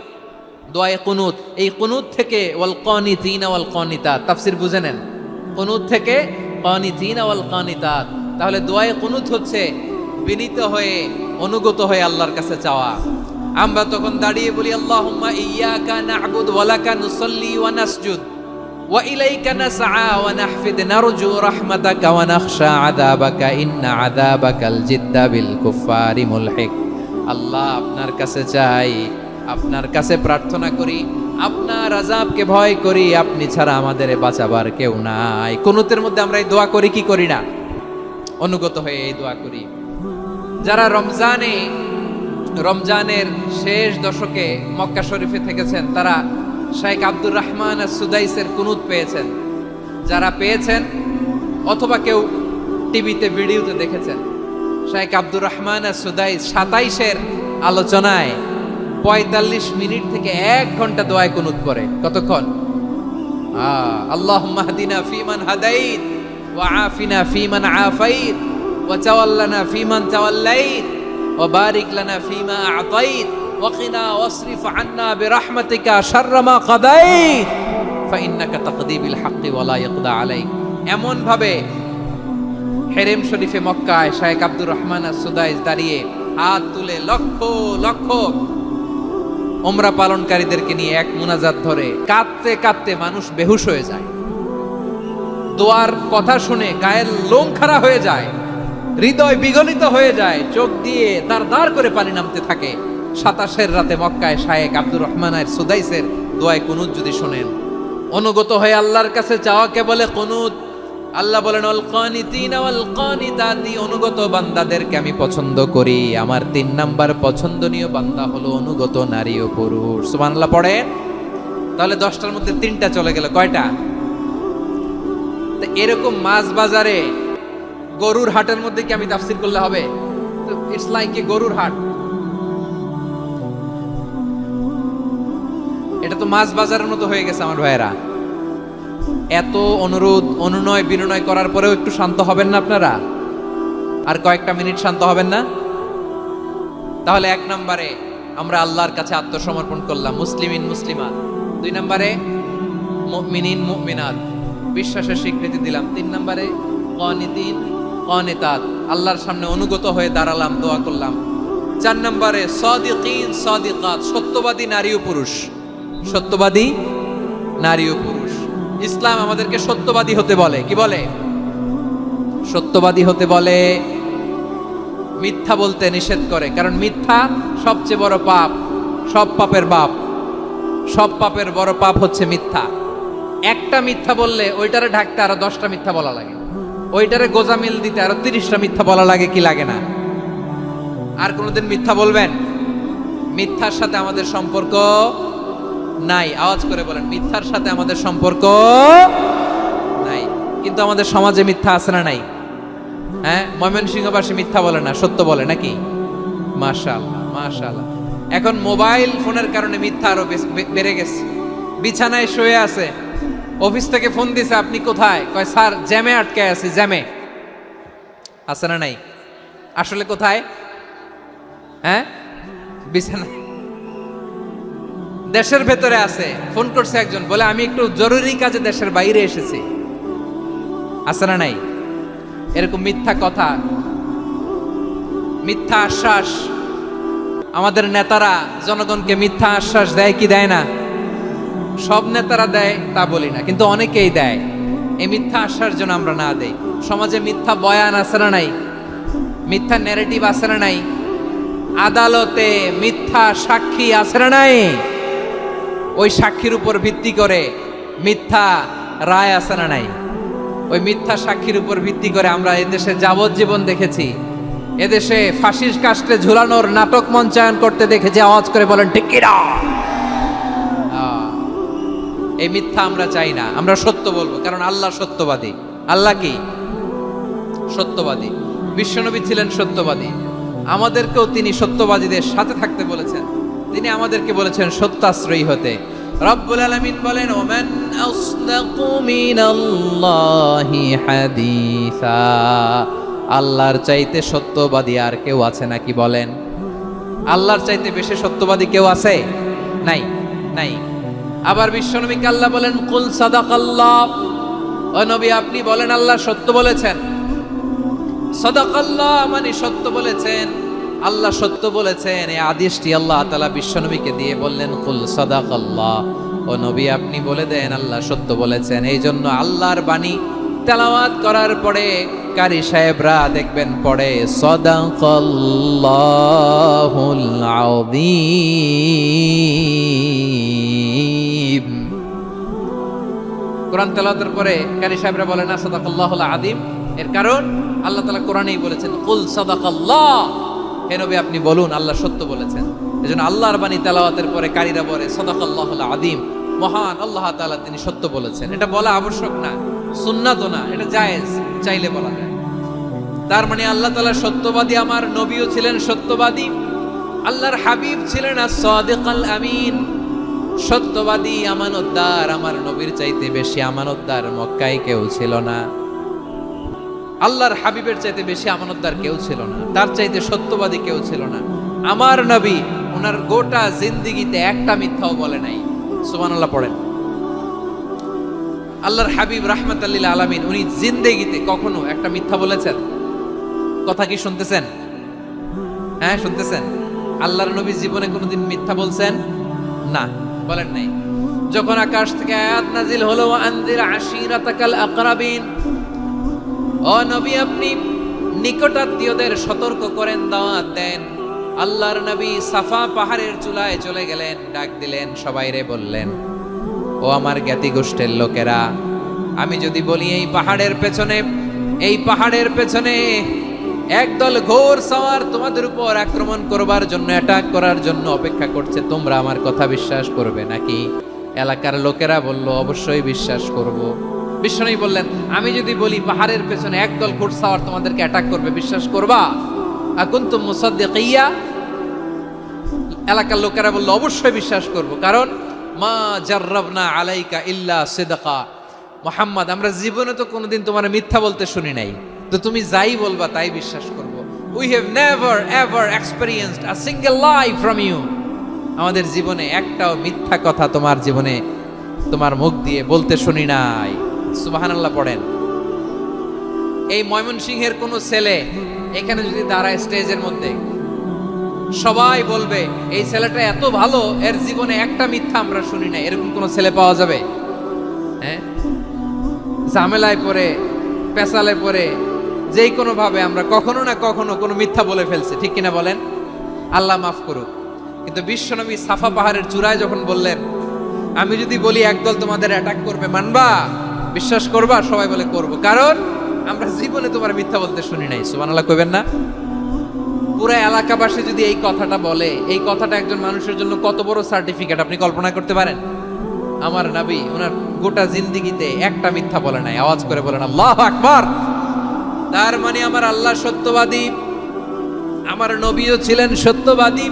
দোয়ায়ে কুনুত। এই কুনুত থেকে ওয়াল কানিতিনা ওয়াল কানিতাত, তাফসীর বুঝে নেন। কুনুত থেকে কানিতিনা ওয়াল কানিতাত। তাহলে দোয়ায়ে কুনুত হচ্ছে বিনীত হয়ে, অনুগত হয়ে আল্লাহর কাছে চাওয়া। আমরা তখন দাঁড়িয়ে বলি, আল্লাহুম্মা ইয়্যাকা না'বুদু ওয়া লাকা নুসাল্লি ওয়া নাসজুদ ওয়া ইলাইকা নাসআ ওয়া নাহফিদ নারজু রাহমাতাকা ওয়া নাখশা আযাবাকা ইন্না আযাবাকাল জিদ্দা বিল কুফফারি মুলহিক। আল্লাহ আপনার কাছে চাই, আপনার কাছে প্রার্থনা করি, আপনার আযাবকে ভয় করি, আপনি ছাড়া আমাদের বাঁচাবার কেউ নাই। কুনুতের মধ্যে আমরা এই দোয়া করি কি করি না? অনুগত হয়ে এই দোয়া করি। যারা রমজানের শেষ দশকে মক্কা শরীফে থেকেছেন, তারা শাইখ আব্দুর রহমান সুদাইসের কুনুত পেয়েছেন। যারা পেয়েছেন অথবা কেউ টিভিতে ভিডিওতে দেখেছেন, শাইখ আব্দুর রহমান সুদাইস 27-এর আলোচনায় ৪৫ মিনিট থেকে ১ ঘন্টা দোয়ায় কুনুত করে। কতক্ষণ? আল্লাহুম্মা হদিনা ফিমান হাদাইত ওয়া আফিনা ফিমান আফাইত ওয়া তাওয়াল্লানা ফিমান তাওয়াল্লাইত ওয়া বারিক লানা ফিমা আ'তাইত ওয়া কিনা ওয়াসরিফ আন্না বিরহমাতিকা শাররা মা কাদাইত ফাইন্নাকা তাকদি বিল হাক্কি ওয়া লা ইয়াকদা আলাইক। এমন ভাবে হেরেম শরীফে মক্কায় শায়েখ আব্দুর রহমান আস-সুদাইস দাঁড়িয়ে হাত তুলে লক্ষ লক্ষ উমরা পালনকারীদেরকে নিয়ে এক মুনাজাত ধরে কাঁদতে কাঁদতে মানুষ বেহুশ হয়ে যায়। দোয়ার কথা শুনে গায়ের লোম খাড়া হয়ে যায়, হৃদয় বিগলিত হয়ে যায়, চোখ দিয়ে দাঁড় করে পানি নামতে থাকে। ২৭ রাতে মক্কায় শায়েখ আব্দুর রহমান আস-সুদাইসের দোয়ায় কুনুত যদি শোনেন, অনুগত হয়ে আল্লাহর কাছে চাওয়াকে বলে কুনুত। আল্লাহ বলেন আল কানিতিনা ওয়াল কানিতাতি, অনুগত বান্দাদেরকে আমি পছন্দ করি। আমার ৩ নাম্বার পছন্দনীয় বান্দা হলো অনুগত নারী ও পুরুষ। সুবহানাল্লাহ পড়েন। তাহলে 10টার মধ্যে 3টা চলে গেল, কয়টা? তো এরকম মাছ বাজারে গরুর হাটের মধ্যে কি আমি তাফসীর করলে হবে? তো ইটস লাইক এ গরুর হাট। এটা তো মাছ বাজারের মতো হয়ে গেছে আমার ভাইয়েরা। এত অনুরোধ অনুনয় বিনয় করার পরেও একটু শান্ত হবেন না আপনারা? আর কয়েকটা মিনিট শান্ত হবেন না? তাহলে 1 নম্বরে আমরা আল্লাহর কাছে আত্মসমর্পণ করলাম, মুসলিমিন মুসলিমাত। 2 নম্বরে মুমিনিন মুমিনাত, বিশ্বাসের স্বীকৃতি দিলাম। 3 নম্বরে কানিতিন কানিতাত, আল্লাহর সামনে অনুগত হয়ে দাঁড়ালাম, দোয়া করলাম। 4 নম্বরে সাদিকিন সাদিকাত, সত্যবাদী নারী ও পুরুষ। সত্যবাদী নারী ও পুরুষ। ইসলাম আমাদেরকে সত্যবাদী হতে বলে। কি বলে? সত্যবাদী হতে বলে, মিথ্যা বলতে নিষেধ করে। কারণ মিথ্যা সবচেয়ে বড় পাপ, সব পাপের বাপ। সব পাপের বড় পাপ হচ্ছে মিথ্যা। একটা মিথ্যা বললে ওইটারে ঢাকতে আরো 10টা মিথ্যা বলা লাগে, ওইটারে গোজামিল দিতে আরো 30টা মিথ্যা বলা লাগে, কি লাগে না? আর কোনোদিন মিথ্যা বলবেন? মিথ্যার সাথে আমাদের সম্পর্ক নাই। আওয়াজ করে বলেন, মিথ্যার সাথে আমাদের সম্পর্ক নাই। কিন্তু আমাদের সমাজে মিথ্যা আছে না নাই? হ্যাঁ, ময়মনসিংহবাসী মিথ্যা বলে না, সত্য বলে নাকি? মাশাআল্লাহ মাশাআল্লাহ। এখন মোবাইল ফোনের কারণে মিথ্যা আরো বেড়ে গেছে। বিছানায় শুয়ে আছে, অফিস থেকে ফোন দিছে, আপনি কোথায়? কয় স্যার জ্যামে আটকে আছি। জ্যামে আছে না নাই? আসলে কোথায়? হ্যাঁ, বিছানায়। দেশের ভেতরে আছে, ফোন করছে একজন, বলে আমি একটু জরুরি কাজে দেশের বাইরে এসেছি। আছে না নাই? এরকম মিথ্যা কথা, মিথ্যা আশ্বাস। আমাদের নেতারা জনগণকে মিথ্যা আশ্বাস দেয় কি দেয় না? সব নেতারা দেয় তা বলি না, কিন্তু অনেকেই দেয়। এই মিথ্যা আশ্বাস যেন আমরা না দেই। সমাজে মিথ্যা বয়ান আছে না নাই? মিথ্যা ন্যারেটিভ আছে না নাই? আদালতে মিথ্যা সাক্ষী আছে না নাই? ওই সাক্ষীর উপর ভিত্তি করে মিথ্যা রায় আছে না নাই? ওই মিথ্যা সাক্ষীর উপর ভিত্তি করে আমরা এদেশে যাবজ্জীবন দেখেছি, এদেশে ফাঁসির কাস্টে ঝুলানোর নাটক মঞ্চায়ন করতে দেখেছি। আওয়াজ করে বলেন ঠিক কি না? এই মিথ্যা আমরা চাই না, আমরা সত্য বলবো, কারণ আল্লাহ সত্যবাদী। আল্লাহ কি? সত্যবাদী। বিশ্বনবী ছিলেন সত্যবাদী, আমাদেরকেও তিনি সত্যবাদীদের সাথে থাকতে বলেছেন। তিনি আমাদেরকে বলেছেন সত্যাশ্রয়ী হতে। রব্বুল আলামিন বলেন, ওমান আসদাকু মিনাল্লাহি হাদিসা, আল্লাহর চাইতে সত্যবাদী আর কেউ আছে নাকি বলেন? আল্লাহর চাইতে বেশি সত্যবাদী কেউ আছে? নাই, নাই। আবার বিশ্বনবীকে আল্লাহ বলেন, কুল সাদাকাল্লাহ, ও নবী আপনি বলেন আল্লাহ সত্য বলেছেন। সাদাকাল্লাহ মানে সত্য বলেছেন, আল্লাহ সত্য বলেছেন। এই আদেশটি আল্লাহ তাআলা বিশ্বনবীকে দিয়ে বললেন, কুল সাদাকাল্লাহ, ও নবী আপনি বলে দেন আল্লাহ সত্য বলেছেন। এই জন্য আল্লাহর বাণী তেলাওয়াত করার পরে কারি সাহেবরা দেখবেন পড়ে সাদাকাল্লাহুল আযীম। কোরআন তেলাওয়াতের পরে কারি সাহেবরা বলে না সাদাকাল্লাহুল আযীম, এর কারণ আল্লাহ তাআলা কোরআনেই বলেছেন কুল সাদাকাল্লাহ, হে নবী আপনি বলুন আল্লাহ সত্য বলেছেন। এজন্য আল্লাহর বাণী তেলাওয়াতের পরে কারীরা বলে সাদাকাল্লাহুল আযীম, মহান আল্লাহ তাআলা তিনি সত্য বলেছেন। এটা বলা আবশ্যক না, সুন্নাতও না, এটা জায়েজ, চাইলে বলা যায়। তার মানে আল্লাহ তাআলা সত্যবাদী, আমার নবীও ছিলেন সত্যবাদী। আল্লাহর হাবিব ছিলেন as-সাদিক আল-আমিন, সত্যবাদী, আমানতদার। আমার নবীর চাইতে বেশি আমানতদার মক্কায় কেউ ছিল না। আল্লাহর হাবিবের চাইতে বেশি আমানতদার কেউ ছিল না, তার চাইতে সত্যবাদী কেউ ছিল না। আমার নবী ওনার গোটা জিন্দেগিতে একটা মিথ্যাও বলে নাই। সুবহানাল্লাহ পড়েন। আল্লাহর হাবিব রাহমাতাল লিল আলামিন উনি জিন্দেগিতে কখনো একটা মিথ্যা বলেছেন? কথা কি শুনতেছেন? হ্যাঁ শুনতেছেন? আল্লাহর নবী জীবনে কোনোদিন মিথ্যা বলছেন? না, বলেন নাই। যখন আকাশ থেকে আয়াত নাজিল হলো আনজির আশিরাতাকাল আকরাবিন, ও নবী আপনি নিকটাত্মীয়দের সতর্ক করেন, দাওয়াত দেন। আল্লাহর নবী সাফা পাহাড়ের চূড়ায় চলে গেলেন, ডাক দিলেন, সবাইরে বললেন, ও আমার জ্ঞাতি গোষ্ঠীর লোকেরা, আমি যদি বলি এই পাহাড়ের পেছনে একদল ঘোর সওয়ার তোমাদের উপর আক্রমণ করবার জন্য, অ্যাটাক করার জন্য অপেক্ষা করছে, তোমরা আমার কথা বিশ্বাস করবে নাকি? এলাকার লোকেরা বলল, অবশ্যই বিশ্বাস করব। বিশ্বনবী বললেন, আমি যদি বলি পাহাড়ের পেছনে একদল ঘোর সওয়ার তোমাদেরকে অ্যাটাক করবে, বিশ্বাস করবা? আকুনতুম মুসাদ্দিকিয়া? এলাকার লোকেরা বলল, অবশ্যই বিশ্বাস করব, কারণ মা জাররাবনা আলাইকা ইল্লা সিদকা। মুহাম্মদ, আমরা জীবনে তো কোনোদিন তোমার মিথ্যা বলতে শুনি নাই, তো তুমি যাই বলবা তাই বিশ্বাস করব। We have never ever experienced a single lie from you. আমাদের জীবনে একটাও মিথ্যা কথা তোমার জীবনে তোমার মুখ দিয়ে বলতে শুনি নাই। সুবহানাল্লাহ পড়েন। এই ময়মনসিংহের কোন ছেলে এখানে যদি দাঁড়ায় স্টেজের মধ্যে, সবাই বলবে এই ছেলেটা এত ভালো, এর জীবনে একটা মিথ্যা আমরা শুনি নাই। এরকম কোন ছেলে পাওয়া যাবে? হ্যাঁ, ঝামেলায় পড়ে, পেশালে পড়ে, যেই কোনো ভাবে আমরা কখনো না কখনো কোনো মিথ্যা বলে ফেলছি, ঠিক কিনা বলেন? আল্লাহ মাফ করুক। কিন্তু বিশ্বনবী সাফা পাহাড়ের চূড়ায় যখন বললেন, আমি যদি বলি একদল তোমাদের অ্যাটাক করবে, মানবা? বিশ্বাস করবা? সবাই বলে করব, কারণ আমরা জীবনে তোমার মিথ্যা বলতে শুনি নাই। সুবহানাল্লাহ কইবেন না? পুরো এলাকাবাসী যদি এই কথাটা বলে, এই কথাটা একজন মানুষের জন্য কত বড় সার্টিফিকেট আপনি কল্পনা করতে পারেন? আমার নবী ওনার গোটা জিন্দেগিতে একটা মিথ্যা বলে নাই। আওয়াজ করে বলেন আল্লাহু আকবার। তার মানে আমার আল্লাহ সত্যবাদী, আমার নবীও ছিলেন সত্যবাদী,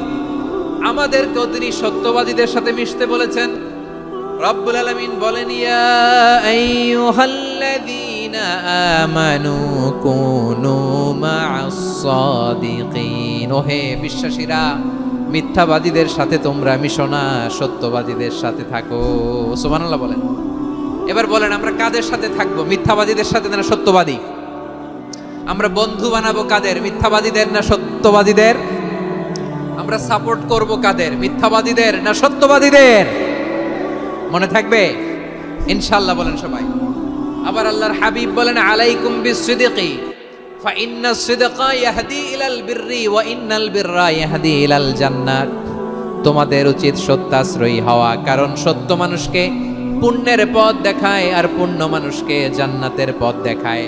আমাদেরকেও তিনি সত্যবাদীদের সাথে মিশতে বলেছেন। রব্বুল আলামিন বলেন, ইয়া আইয়ুহাল্লাযীনা আমানু কুনু মা'আস সাদিকিন। ওহে বিশ্বাসীরা, মিথ্যাবাদীদের সাথে তোমরা মিশো না, সত্যবাদীদের সাথে থাকো। সুবহানাল্লাহ বলেন। এবার বলেন, আমরা কাদের সাথে থাকবো? মিথ্যাবাদীদের সাথে না সত্যবাদী? আমরা বন্ধু বানাবো কাদের? মিথ্যাবাদীদের না সত্যবাদীদের? আমরা সাপোর্ট করব কাদের? মিথ্যাবাদীদের না সত্যবাদীদের? মনে থাকবে ইনশাআল্লাহ, বলেন সবাই। আবার আল্লাহর হাবিব বলেন, আলাইকুম বিসসিদকি ফাইন্নাস সিদকা ইয়াহদি ইলাল বিররি ওয়া ইন্নাল বিররা ইয়াহদি ইলাল জান্নাত। তোমাদের উচিত সত্যাশ্রয়ী হওয়া, কারণ সত্য মানুষকে পুণ্যের পথ দেখায় আর পুণ্য মানুষকে জান্নাতের পথ দেখায়।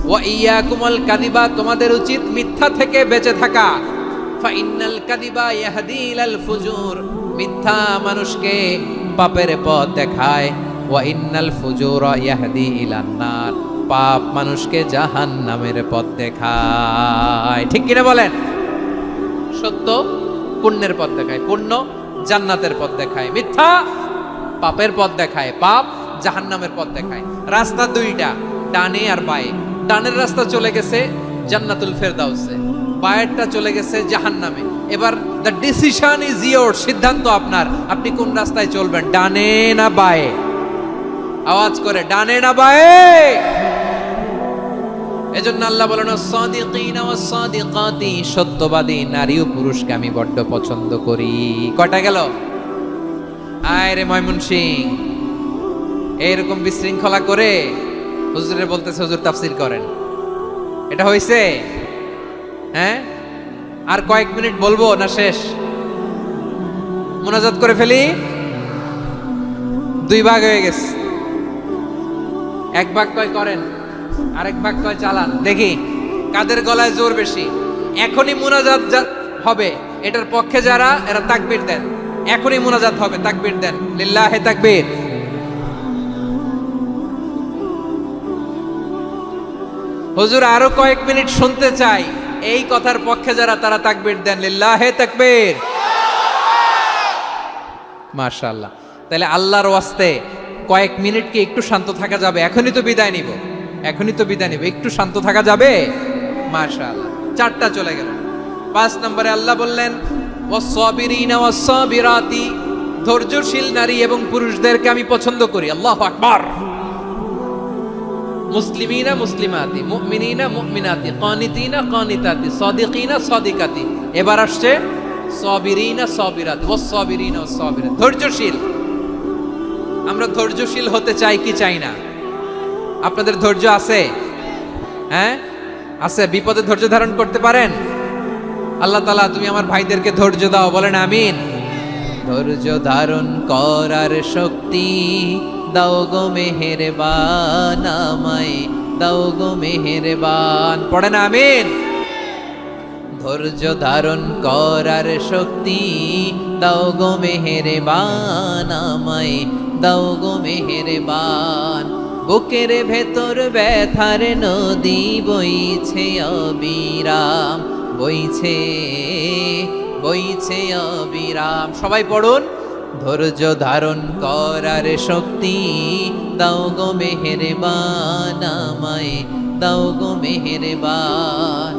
ওয়া ইয়াকুমুল কাযিবা, তোমাদের উচিত মিথ্যা থেকে বেঁচে থাকা। ফাইন্নাল কাযিবা ইয়াহদি ইলাল ফুজুর, মিথ্যা মানুষকে পাপের পথ দেখায়। ওয়া ইন্নাল ফুজুরা ইয়াহদি ইলান নার, পাপ মানুষকে জাহান্নামের পথ দেখায়। ঠিক কিনা বলেন? সত্য পুণ্যের পথ দেখায়, পুণ্য জান্নাতের পথ দেখায়, মিথ্যা পাপের পথ দেখায়, পাপ জাহান্নামের পথ দেখায়। রাস্তা দুইটা, ডানে আর বায়ে। ডানের রাস্তা চলে গেছে জান্নাতুল ফেরদাউসে, বায়েরটা চলে গেছে জাহান্নামে। এবার দ্য ডিসিশন ইজ ইয়োর, সিদ্ধান্ত আপনার, আপনি কোন রাস্তায় চলবেন, ডানে না বায়ে? আওয়াজ করে, ডানে না বায়ে? এজন্য আল্লাহ বলেন, সাদিকিনা ওয়াস সাদিকাতি, সত্যবাদী নারী ও পুরুষকে আমি বড্ড পছন্দ করি। কয়টা গেল? আয় রে ময়মনসিং, এইরকম বিশৃঙ্খলা করে হুজুরে বলতেছে হুজুর তাফসীর করেন, এটা হইছে? হ্যাঁ, আর কয়েক মিনিট বলবো না শেষ? মুনাজাত করে ফেলি। দুই ভাগ হয়ে গেছে, এক ভাগ কয় করেন, আরেক ভাগ কয় চালান। দেখি কাদের গলায় জোর বেশি। এখনই মুনাজাত হবে, এটার পক্ষে যারা, এরা তাকবীর দেন। এখনই মুনাজাত হবে, তাকবীর দেন, লিল্লাহে তাকবীর। হুজুর আরো কয়েক মিনিট শুনতে চাই, এই কথার পক্ষে যারা তারা তাকবীর দেন, লিল্লাহে তাকবীর। মাশাআল্লাহ। তাহলে আল্লাহর ওয়াস্তে কয়েক মিনিট কি একটু শান্ত থাকা যাবে? এখনই তো বিদায় নিব, একটু শান্ত থাকা যাবে? মাশাআল্লাহ, 4টা চলে গেল। 5 নম্বরে আল্লাহ বললেন ওয়াস-সাবিরিনা ওয়াস-সাবিরাতি, ধৈর্যশীল নারী এবং পুরুষদেরকে আমি পছন্দ করি। আল্লাহু আকবার। মুসলিমিনা মুসলিমাতি, মুমিনিনা মুমিনাতি, কানিতিনা কানিতাতি, সাদিকিনা সাদিকাতি। এবার আসছে সাবিরিনা সাবিরাতি, ওয়াস-সাবিরিনা ওয়াস-সাবিরাতি, ধৈর্যশীল। আমরা ধৈর্যশীল হতে চাই কি চাই না? আপনাদের ধৈর্য আছে? হ্যাঁ আছে? বিপদে ধৈর্য ধারণ করতে পারেন? আল্লাহ তাআলা তুমি আমার ভাইদেরকে ধৈর্য দাও, বলেন আমিন। ধৈর্য ধারণ করার শক্তি দাও গো মেহেরবান, আমায় দাও গো মেহেরবান, পড়েন আমিন। ধৈর্য ধারণ করার শক্তি দাও গো মেহেরবান, আমায় দাও গো মেহেরবান। বুকের ভেতর ব্যথার নদী বইছে অবিরাম, বইছে বইছে অবিরাম। সবাই পড়ুন, ধৈর্য ধারণ করার শক্তি দাও গো মেহেরবান, আমায় দাও গো মেহেরবান।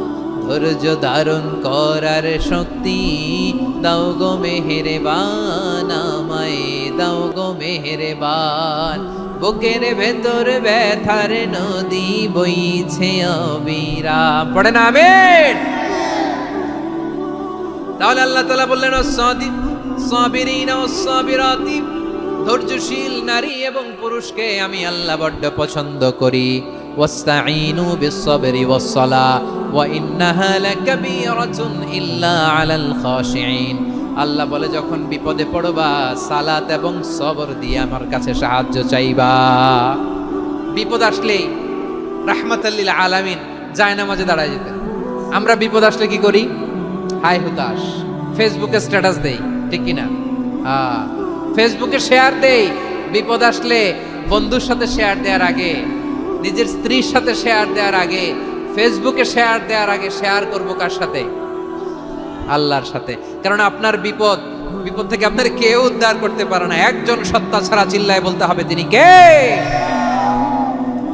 ধৈর্য ধারণ করার শক্তি দাও গো মেহেরবান, আমায় দাও গো মেহেরবান। বুকের ভেতর ব্যথার নদী বইছে অবিরাম, পড়েন আমিন। তাহলে আল্লাহ তাআলা বললেন সাবিরিনা ওয়াস-সাবিরাতি, ধৈর্যশীল নারী এবং পুরুষকে আমি আল্লাহ বড্ড পছন্দ করি। ওয়াস্তাঈনু বিস-সাবরি ওয়াস-সালাহ ওয়া ইন্নাহা লাকাবীরাতুন ইল্লা আলাল খাশিঈন। আল্লাহ বলে যখন বিপদে পড়বা সালাত এবং সবর দিয়ে আমার কাছে সাহায্য চাইবা। বিপদ আসলেই রাহমাতাল লিল আলামিন জায়নামাজে দাঁড়ায় যেতেন। আমরা বিপদ আসলে কি করি? হাই হুতাশ, ফেসবুকে স্ট্যাটাস দেই, ঠিক কিনা? ফেসবুকে শেয়ার দেই। বিপদ আসলে বন্ধুর সাথে শেয়ার দেওয়ার আগে, নিজের স্ত্রীর সাথে শেয়ার দেওয়ার আগে, ফেসবুকে শেয়ার দেওয়ার আগে শেয়ার করব কার সাথে? আল্লাহর সাথে। কারণ আপনার বিপদ থেকে আপনার কেউ উদ্ধার করতে পারে না, একজন সত্তা ছাড়া। চিল্লায় বলতে হবে তিনি কে?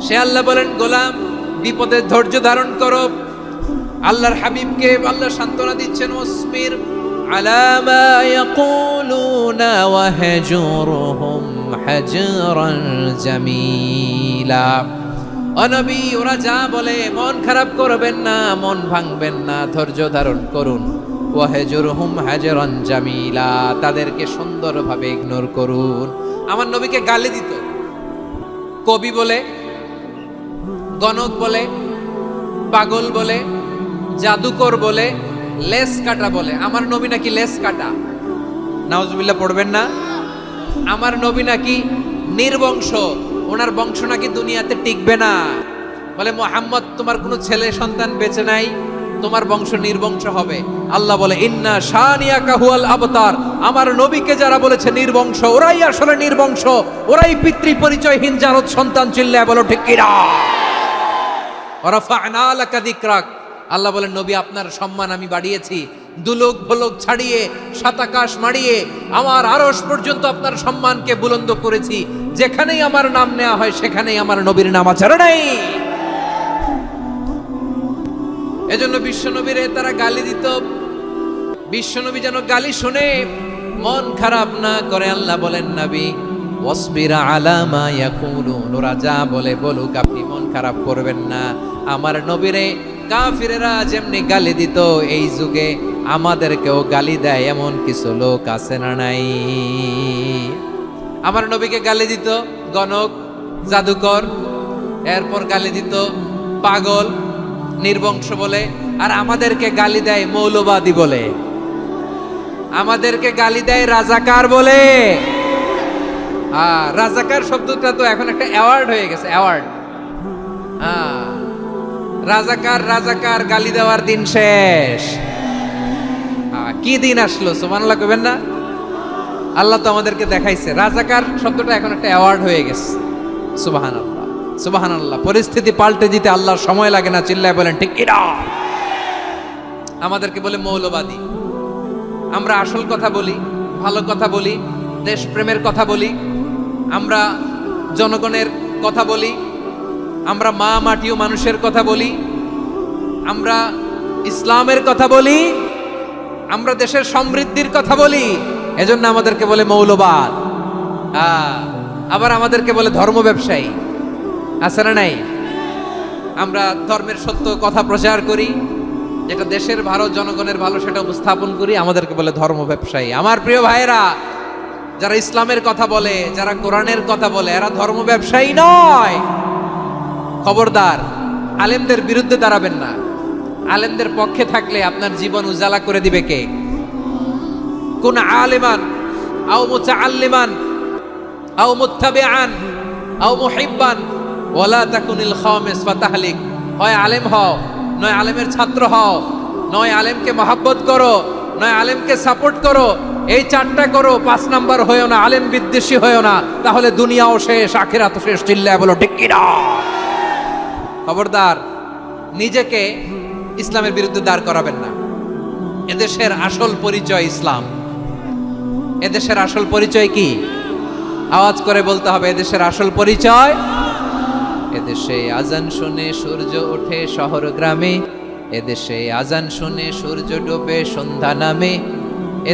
সে আল্লাহ। বলেন গোলাম বিপদে ধৈর্য ধারণ করো। আল্লাহর হাবিবকে আল্লাহ সান্ত্বনা দিচ্ছেন, ওয়াসবির আলা মা ইয়াকুলুনা ওয়াহজুরহুম হাজরান জামিলা। ও নবী, ওরা যা বলে মন খারাপ করবেন না, মন ভাঙবেন না, ধৈর্য ধারণ করুন। ওয়াহজুরহুম হাজরান জামিলা, তাদেরকে সুন্দরভাবে ইগনোর করুন। আমার নবীকে গালি দিত কবি বলে, গণক বলে, পাগল বলে, জাদুকর বলে, লেস কাটা বলে। আমার নবী নাকি লেস কাটা? নাউজুবিল্লাহ পড়বেন না। আমার নবী নাকি নির্বংশ, ওনার বংশ নাকি দুনিয়াতে টিকবে না। বলে মুহাম্মদ তোমার কোনো ছেলে সন্তান বেঁচে নাই, তোমার বংশ নির্বংশ হবে। আল্লাহ বলে ইন্না শানিয়াকা হুয়াল আবতার। আমার নবীকে যারা বলেছে নির্বংশ, ওরাই আসলে নির্বংশ, ওরাই পিতৃ পরিচয়হীন জারদ সন্তান। চিল্লায় বলো ঠিক কিনা? ওয়ারাফা'না লাকা যিকরাক। আল্লাহ বলেন নবী আপনার সম্মান আমি বাড়িয়েছি, দুলোক ভোলোক ছাড়িয়ে, সাতাকাশ মাড়িয়ে আমার আরশ পর্যন্ত আপনার সম্মানকে বুলন্দ করেছি। যেখানেই আমার নাম নেওয়া হয় সেখানেই আমার নবীর নাম আছে নাই। এজন্য বিশ্বনবীরে তারা গালি দিত। বিশ্বনবী যেন গালি শুনে মন খারাপ না করে আল্লাহ বলেন নবী ওয়াসবির আলা মা ইয়াকুলুন, ওরা যা বলে বলুক, আপনি মন খারাপ করবেন না। আমার নবীরে কাফিরেরা যেমনি গালি দিত, এই যুগে আমাদেরকেও গালি দেয় এমন কিছু লোক আছে না নাই? আমার নবীকে গালি দিত গণক, জাদুকর, এরপর গালি দিত পাগল, নির্বংশ বলে। আর আমাদেরকে গালি দেয় মৌলবাদী বলে, আমাদেরকে গালি দেয় রাজাকার বলে। রাজাকার শব্দটা তো এখন একটা অ্যাওয়ার্ড হয়ে গেছে, অ্যাওয়ার্ড। রাজাকার রাজাকার গালি দেওয়ার দিন শেষ। কি দিন আসলো সুবহানাল্লাহ কইবেন না? আল্লাহ তো আমাদেরকে দেখাইছে। রাজাকার শব্দটা এখন একটা অ্যাওয়ার্ড হয়ে গেছে। সুবহানাল্লাহ, সুবহানাল্লাহ। পরিস্থিতি পাল্টে দিতে আল্লাহর সময় লাগে না। চিল্লায় বলেন ঠিক কিনা? আমাদেরকে বলে মৌলবাদী। আমরা আসল কথা বলি, ভালো কথা বলি, দেশপ্রেমের কথা বলি, আমরা জনগণের কথা বলি, আমরা মা মাটি ও মানুষের কথা বলি, আমরা ইসলামের কথা বলি, আমরা দেশের সমৃদ্ধির কথা বলি, এজন্য আমাদেরকে বলে মৌলবাদ। আবার আমাদেরকে বলে ধর্ম ব্যবসায়ী, আছে না নাই? আমরা ধর্মের সত্য কথা প্রচার করি, যেটা দেশের ভালো, জনগণের ভালো, সেটা উপস্থাপন করি, আমাদেরকে বলে ধর্ম ব্যবসায়ী। আমার প্রিয় ভাইয়েরা, যারা ইসলামের কথা বলে, যারা কোরআনের কথা বলে, এরা ধর্ম ব্যবসায়ী নয়। খবরদার, আলেমদের বিরুদ্ধে দাঁড়াবেন না। আলেমদের পক্ষে থাকলে আপনার জীবন উজালা করে দিবে কে? কোন আলেমান আও মুতাআল্লিমান আও মুত্তাবিআন আও মুহিব্বান ওয়ালা তাকুনিল খামিস ফাতাহলিক। হয় আলেম হও, নয় আলেমের ছাত্র হও, নয় আলেমকে মহব্বত করো, নয় আলেমকে সাপোর্ট করো। এই চারটা করো, 5 নাম্বার হয়েও না, আলেম বিদ্বেষী হয়েও না, তাহলে দুনিয়াও শেষ, আখিরাতও শেষ। চিল্লায় বলো ঠিক কিনা? খবরদার, নিজেকে ইসলামের বিরুদ্ধে দাঁড় করাবেন না। এদেশের আসল পরিচয় ইসলাম। এদেশের আসল পরিচয় কি? আওয়াজ করে বলতে হবে, এদেশের আসল পরিচয়। এদেশে আজান শুনে সূর্য ওঠে শহর গ্রামে, এদেশে আজান শুনে সূর্য ডোবে সন্ধ্যা নামে,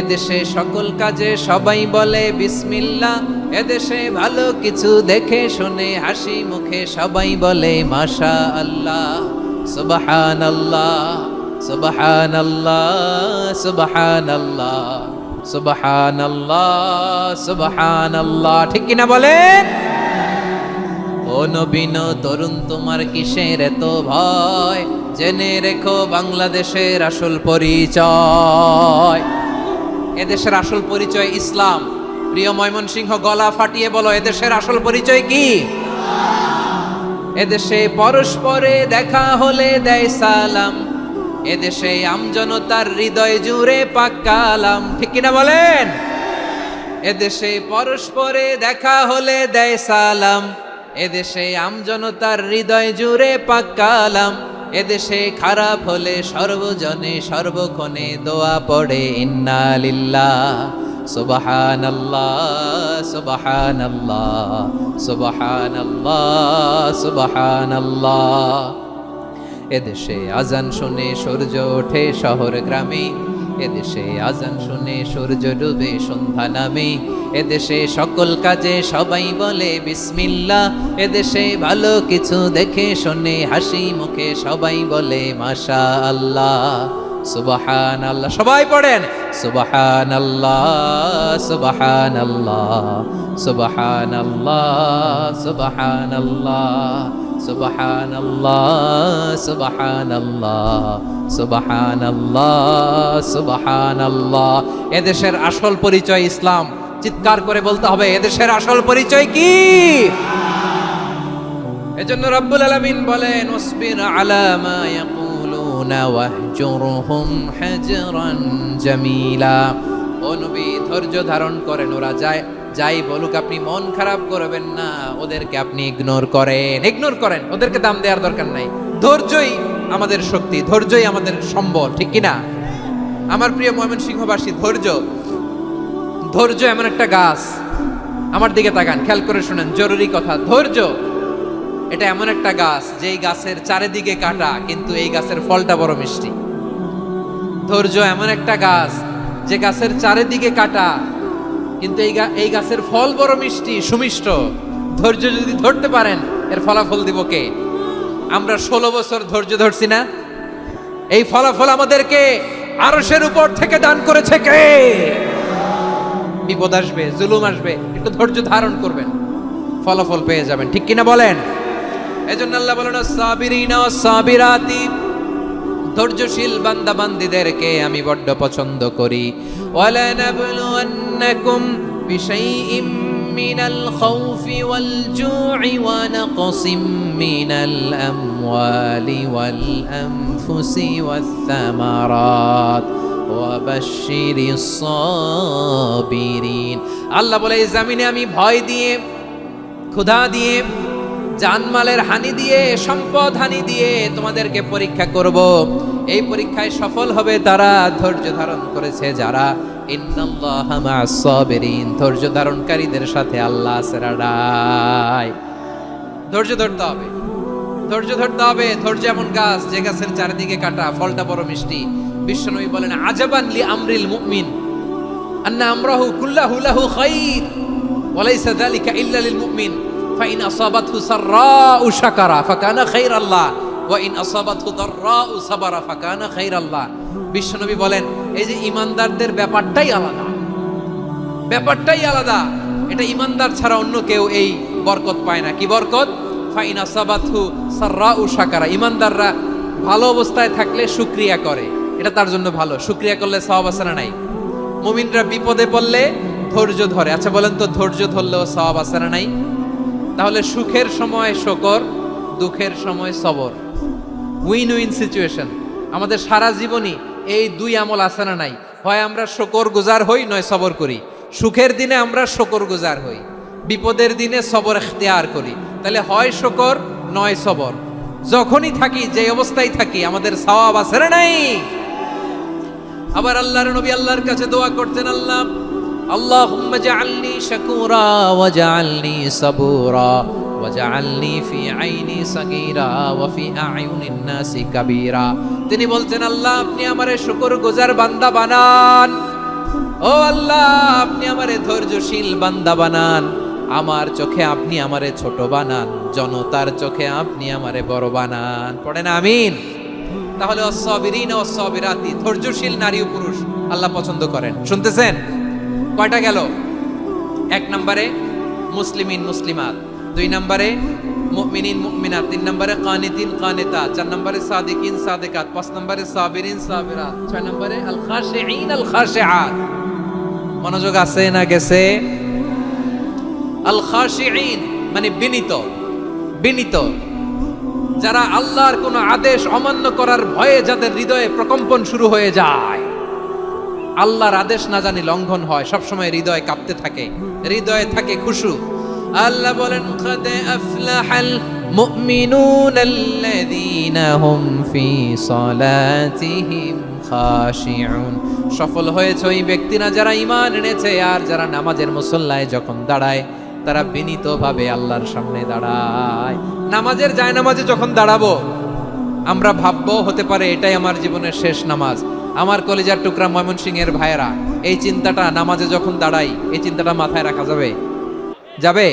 এদেশে সকল কাজে সবাই বলে বিসমিল্লাহ, এদেশে ভালো কিছু দেখে শুনে হাসি মুখে সবাই বলে মাশাআল্লাহ, সুবহানাল্লাহ, সুবহানাল্লাহ, সুবহানাল্লাহ, সুবহানাল্লাহ, সুবহানাল্লাহ। ঠিক কিনা বলেন? ও নবীন তরুণ, তোমার কিসের এত ভয়? জেনে রেখো বাংলাদেশের আসল পরিচয়। এদেশের আসল পরিচয় ইসলাম। প্রিয় ময়মনসিংহ, গলা ফাটিয়ে বলো, এদেশের আসল পরিচয় কি? এদেশে পরস্পরে দেখা হলে দেয় সালাম, এদেশে আমজনতার হৃদয় জুড়ে পাক কালাম। ঠিক কিনা বলেন? এদেশে পরস্পরে দেখা হলে দেয় সালাম, এদেশে আমজনতার হৃদয় জুড়ে পাক কালাম, এদেশে খারাপ হলে সর্বজনে সর্বক্ষণে দোয়া পড়ে ইন্না লিল্লাহ, সুবহানাল্লাহ, সুবহানাল্লাহ, সুবহানাল্লাহ, সুবহানাল্লাহ। এদেশে আজান শুনে সূর্য ওঠে শহর গ্রামে, এদেশে আজান শুনে সূর্য ডুবে সন্ধ্যা নামে, এদেশে সকল কাজে সবাই বলে বিসমিল্লাহ, এদেশে ভালো কিছু দেখে শুনে হাসি মুখে সবাই বলে মাশাআল্লাহ, সুবহানাল্লাহ। সবাই পড়েন সুবহানাল্লাহ, সুবহানাল্লাহ, সুবহানাল্লাহ, সুবহানাল্লাহ, সুবহানাল্লাহ, সুবহানাল্লাহ, সুবহানাল্লাহ, সুবহানাল্লাহ। এদেশের আসল পরিচয় ইসলাম। চিৎকার করে বলতে হবে, এদেশের আসল পরিচয় কি? এজন্য রব্বুল আলামিন বলেন, ওয়াসবির আলা মা ইয়াকুলুনা ওয়াহজুরহুম হাজরান জামিলা। ও নবী, ধৈর্য ধারণ করেন, ওরা যাই বলুক আপনি মন খারাপ করবেন না, ওদেরকে আপনি ইগনোর করেন, ওদেরকে দাম দেওয়ার দরকার নাই। ধৈর্যই আমাদের শক্তি, ধৈর্যই আমাদের সম্বল। ঠিক কিনা? আমার প্রিয় ময়মনসিংহবাসী, ধৈর্য এমন একটা গাছ। আমার দিকে তাকান, খেয়াল করে শুনেন, জরুরি কথা। ধৈর্য এটা এমন একটা গাছ, যেই গাছের চারিদিকে কাটা, কিন্তু এই গাছের ফলটা বড় মিষ্টি। ধৈর্য এমন একটা গাছ, যে গাছের চারিদিকে কাটা, কিন্তু এই গাছের ফল বড় মিষ্টি, সুমিষ্ট। ধৈর্য যদি ধরতে পারেন, এর ফলাফল দিব কে? আমরা 16 বছর ধৈর্য ধরছি না? এই ফলাফল আমাদেরকে আরশের উপর থেকে দান করেছে কে? বিপদ আসবে, জুলুম আসবে, একটু ধৈর্য ধারণ করবেন, ফলাফল পেয়ে যাবেন। ঠিক কিনা বলেন? এজন্য আল্লাহ বলেন, সাবিরিনা সাবিরাতি, ধৈর্যশীল বান্দা বান্দীদেরকে আমি বড্ড পছন্দ করি। ওয়ালা নাবলুওয়ান্নাকুম বিশাইইম মিনাল খাউফি ওয়াল জু'i ওয়া নাকসিম মিনাল আমওয়ালি ওয়াল আনফুসি ওয়াস সামারাত ওয়া বাশশিরিস সাবিরিন। আল্লাহ বলে, এই জমিনে আমি ভয় দিয়ে, ক্ষুধা দিয়ে, জানমালের হানি দিয়ে, সম্পদ হানি দিয়ে তোমাদেরকে পরীক্ষা করব। এই পরীক্ষায় সফল হবে তারা ধৈর্য ধারণ করেছে যারা। ইন্নাল্লাহা মা'আস সাবিরিন, ধৈর্য ধারণকারীদের সাথে আল্লাহ আছে রাডাই। ধৈর্য ধরতে হবে, ধৈর্য ধরতে হবে। ধৈর্য এমন গাছ যে গাছের চারিদিকে কাটা, ফলটা বড় মিষ্টি। বিশ্বনবী বলেন, আজাবান লি আমরিল মুমিন আন্না আমরাহু কুল্লাহু লাহু খাইর ওয়া লাইসা যালিকা ইল্লা লিল মুমিন ফাইন আসাবাতহু সাররাউ শাকারা ফাকানা খাইরাল্লাহ ওয়া ইন আসাবাতহু দাররাউ সাবারা ফাকানা খাইরাল্লাহ। বিশ্বনবী বলেন, এই যে ঈমানদারদের ব্যাপারটাই আলাদা, ব্যাপারটাই আলাদা। এটা ঈমানদার ছাড়া অন্য কেউ এই বরকত পায় না। কি বরকত? ফাইন আসাবাতহু সাররাউ শাকারা, ঈমানদাররা ভালো অবস্থায় থাকলে শুকরিয়া করে, এটা তার জন্য ভালো। শুকরিয়া করলে সওয়াব আছে না নাই? মুমিনরা বিপদে পড়লে ধৈর্য ধরে। আচ্ছা বলেন তো, ধৈর্য ধরলেও সওয়াব আছে না নাই? তাহলে সুখের সময় শুকর, দুঃখের সময় সবর, উইন উইন সিচুয়েশন। আমাদের সারা জীবনই এই দুই আমল আছে না নাই? হয় আমরা শুকর গুজার হই, নয় সবর করি। সুখের দিনে আমরা শুকর গুজার হই, বিপদের দিনে সবর ইখতিয়ার করি। তাহলে হয় শুকর নয় সবর। যখনই থাকি, যে অবস্থায় থাকি, আমাদের সওয়াব আছে না নাই? আবার আল্লাহর নবী আল্লাহর কাছে দোয়া করতেন, আল্লাহ আল্লাহুম্মা জাআলনি শাকুরা ওয়া জাআলনি সাবুরা ওয়া জাআলনি ফি আইনি সাগীরা ওয়া ফি আ'য়ুনিন নাসি কাবীরা। তিনি বলতেন, আল্লাহ আপনি আমারে শুকরগুজার বান্দা বানান, ও আল্লাহ আপনি আমারে ধৈর্যশীল বান্দা বানান, আমার চোখে আপনি আমারে ছোট বানান, জনতার চোখে আপনি আমারে বড় বানান। পড়েন আমিন। তাহলে অস-সাবিরিন ও সাবিরাতি, ধৈর্যশীল নারী ও পুরুষ আল্লাহ পছন্দ করেন। শুনতেছেন? কয়টা গেল? এক নম্বরে মুসলিমিন মুসলিমাত, দুই নম্বরে মুমিনিন মুমিনাত, তিন নম্বরে কানিতিন কানিতাত, চার নম্বরে সাদিকিন সাদিকাত, পাঁচ নম্বরে সাবিরিন সাবিরাত, ছয় নম্বরে আল খাশিঈন আল খাশিআত। মনোযোগ আছে না গেছে? আল খাশিঈন মানে বিনীত, বিনীত, যারা আল্লাহর কোন আদেশ অমান্য করার ভয়ে যাদের হৃদয়ে প্রকম্পন শুরু হয়ে যায়, আল্লাহর আদেশ না জানি লঙ্ঘন হয়, সবসময় হৃদয় কাঁপতে থাকে, হৃদয়ে থাকে খুশু। আল্লাহ বলেন, কাদ আফলাহাল মুমিনুন আল্লাযীনা হুম ফি সালাতিহিম খাশিউন। সফল হয়েছে ওই ব্যক্তিরা যারা ঈমান এনেছে আর যারা নামাজের মুসল্লায় যখন দাঁড়ায় তারা বিনীতভাবে আল্লাহর সামনে দাঁড়ায়। নামাজের জায়নামাজে যখন দাঁড়াবো আমরা ভাববো হতে পারে এটাই আমার জীবনের শেষ নামাজ। আমার কলিজার টুকরা ময়মনসিংহের ভাইয়েরা, এই চিন্তাটা নামাজে যখন দাঁড়াই, এই চিন্তাটা মাথায় রাখা যাবে? যাবে?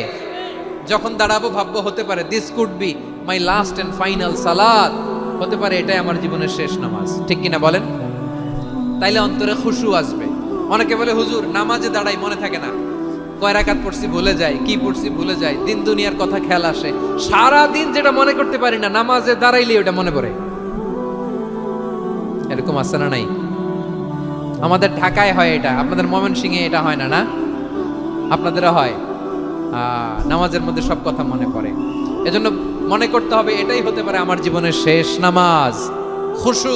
যখন দাঁড়াবো ভাববো হতে পারে this could be my last and final সালাত, হতে পারে এটাই আমার জীবনের শেষ নামাজ। ঠিক কিনা বলেন? তাইলে অন্তরে খুশু আসবে। অনেকে বলে, হুজুর নামাজে দাঁড়াই মনে থাকে না, কয় রাকাত পড়ছি ভুলে যাই, কি পড়ছি ভুলে যাই, দিন দুনিয়ার কথা খেয়াল আসে, সারা দিন যেটা মনে করতে পারি না নামাজে দাঁড়াইলে ওটা মনে পড়ে। এরকম আছে না নাই? আমাদের ঢাকায় হয় এটা, আপনাদের ময়মনসিংহে এটা হয় না? না, আপনাদেরও হয়। নামাজের মধ্যে সব কথা মনে পড়ে। এজন্য মনে করতে হবে এটাই হতে পারে আমার জীবনের শেষ নামাজ। খুশু,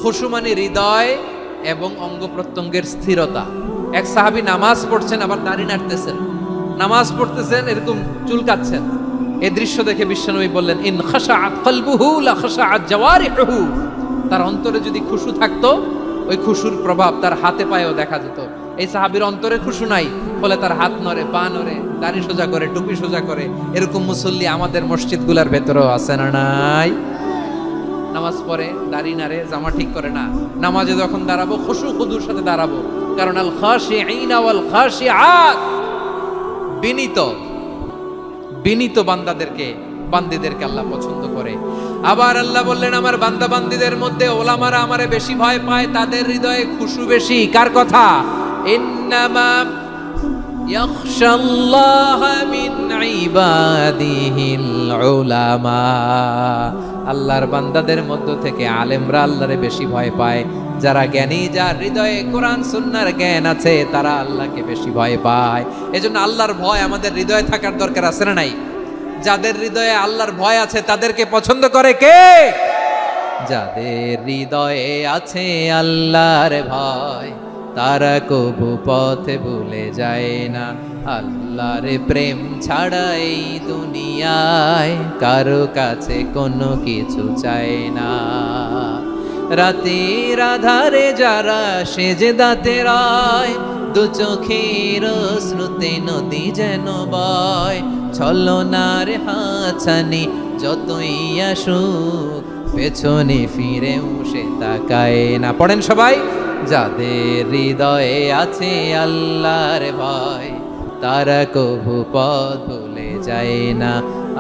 খুশু মানে হৃদয় এবং অঙ্গ প্রত্যঙ্গের স্থিরতা। এক সাহাবী নামাজ পড়ছেন আবার দাড়ি নাড়তেছেন, নামাজ পড়তেছেন এরকম চুলকাচ্ছেন। এই দৃশ্য দেখে বিশ্বনবী বললেন, ইন খাশাআত কলবুহু লা খাশাআত জাওয়ারিহুহু। তার অন্তরে যদি খুশু থাকতো, ওই খুশুর প্রভাব তার হাতে পায়েও দেখা যেত। এই সাহাবীর অন্তরে খুশু নাই, ফলে তার হাত নড়ে, পা নড়ে, দাড়ি সোজা করে, টুপি সোজা করে। এরকম মুসল্লি আমাদের মসজিদগুলোর ভেতরেও আছে না নাই? নামাজ পড়ে, দাড়ি নাড়ে, জামা ঠিক করে না। নামাজে যখন দাঁড়াবো খুশু খুদুর সাথে দাঁড়াবো, কারণ আল খাশিঈনা ওয়াল খাশিআত, বিনীত, বিনীত বান্দিদেরকে আল্লাহ পছন্দ করে। আবার আল্লাহ বললেন, আমার বান্দা বান্দিদের মধ্যে ওলামারা আমারে বেশি ভয় পায়, তাদের হৃদয়ে খুশু বেশি। কার কথা? ইন্নামা ইয়াখশাল্লাহা মিন ইবাদিহিল উলামা। আল্লাহর বান্দাদের মধ্য থেকে আলেমরা আল্লাহরে বেশি ভয় পায়। যারা জ্ঞানী, যার হৃদয়ে কোরআন সুন্নাহর জ্ঞান আছে, তারা আল্লাহকে বেশি ভয় পায়। এজন্য আল্লাহর ভয় আমাদের হৃদয়ে থাকার দরকার আছে না নাই? যাদের হৃদয়ে আল্লাহর ভয় আছে তাদেরকে পছন্দ করে কে? যাদের হৃদয়ে আছে আল্লাহর ভয়, তারা কবু পথে ভুলে যায় না। আল্লাহর প্রেম ছাড়া এই দুনিয়ায় কারো কাছে কোনো কিছু চায় না। রাতের আধারে যারা সেজদাতে রায়, দু চোখের শ্রুতে নদী যেন বয়, ছলনার হাতছানি যতই আসুক পেছনে ফিরেও সে তাকায় না। পড়েন সবাই। যাদের হৃদয়ে আছে আল্লাহর ভয়, তারা কভু পথ ভুলে যায় না।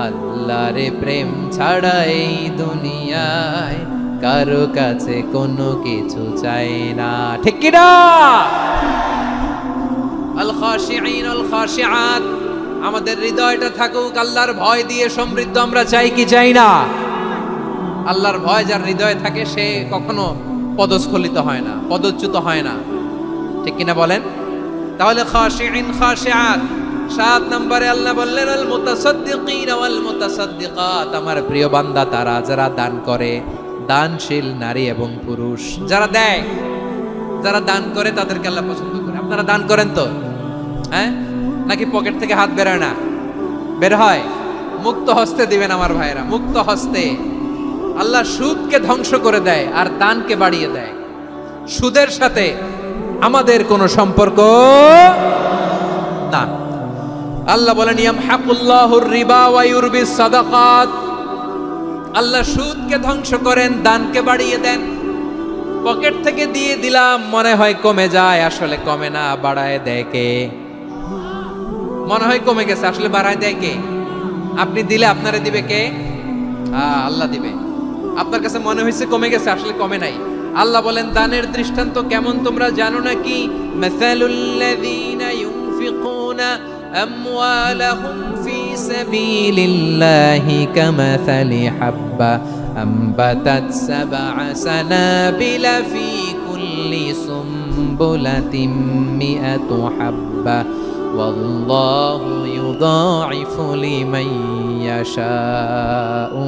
আল্লাহর প্রেম ছাড়া এই দুনিয়ায় কারো কাছে কোনো কিছু চাই না। ঠিক কি না? আল খাশিঈন আল খাশিআত, আমাদের হৃদয়টা থাকুক আল্লাহর ভয় দিয়ে সমৃদ্ধ। আমরা চাই কি চাই না? আল্লাহর ভয় যার হৃদয়ে থাকে সে কখনো পদস্খলিত হয় না, পদচ্যুত হয় না। ঠিক কিনা বলেন? তাহলে খাশিঈন খাশিআত। 7 নম্বরে আল্লাহ বললেন আল মুতাসাদ্দিকিন ওয়াল মুতাসাদ্দিকাত, আমার প্রিয় বান্দা তারা যারা দান করে, দানশীল নারী এবং পুরুষ যারা দেয়, যারা দান করে তাদেরকে আল্লাহ পছন্দ করে। আপনারা দান করেন তো? হ্যাঁ, নাকি পকেট থেকে হাত বের হয় না? বের হয়। মুক্ত হস্তে দিবেন আমার ভাইরা, মুক্ত হস্তে। আল্লাহ সুদকে ধ্বংস করে দেয় আর দানকে বাড়িয়ে দেয়। সুদের সাথে আমাদের কোনো সম্পর্ক না। আল্লাহ বলেন ইয়ামহাকুল্লাহুর রিবা ওয়া ইউরবিস সাদাকাত, আল্লাহ সুদকে ধ্বংস করেন, দানকে বাড়িয়ে দেন। পকেট থেকে দিয়ে দিলাম মনে হয় কমে যায়, আসলে কমে না, বাড়ায় দেয় কে? মনে হয় কমে গেছে, আসলে বাড়ায় দেয় কে? আপনি দিলে আপনারে দিবে কে? আল্লাহ দিবে। আপনার কাছে মনে হয়েছে কমে গেছে, আসলে কমে নাই। আল্লাহ বলেন দানের দৃষ্টান্ত কেমন তোমরা জানো নাকি? মাসালুল্লাযীনা ইউনফিকুনা আমওয়ালাহুম ফি সাবিলিল্লাহি কামাসালি হাব্বা আম্বাতাত সাবআ সানাবিলা ফি কুল্লি সুমবুলাতিন মিআতু হাব্বা ওয়াল্লাহু ইউদাঈফু লিমান ইয়াশাউ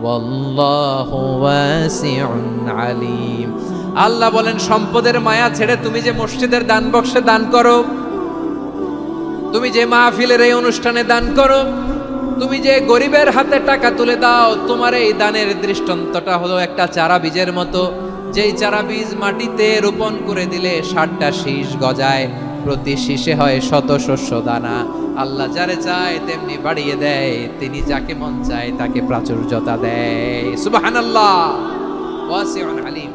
ওয়াল্লাহু ওয়াসিউন আলীম। আল্লাহ বলেন সম্পদের মায়া ছেড়ে তুমি যে মসজিদের দান বক্সে দান করো, তুমি যে মাহফিলের এই অনুষ্ঠানে দান করো, তুমি যে গরিবের হাতে টাকা তুলে দাও, তোমার এই দানের দৃষ্টান্তটা হলো একটা চারা বীজের মতো। যেই চারা বীজ মাটিতে রোপণ করে দিলে 60টা শীষ গজায়, প্রতি শীষে হয় শত শস্য দানা। আল্লাহ যারে চায় তেমনি বাড়িয়ে দেয়, তিনি যাকে মন চায় তাকে প্রাচুর্যতা দেয়। সুবহানাল্লাহ, ওয়াসিউন আলীম।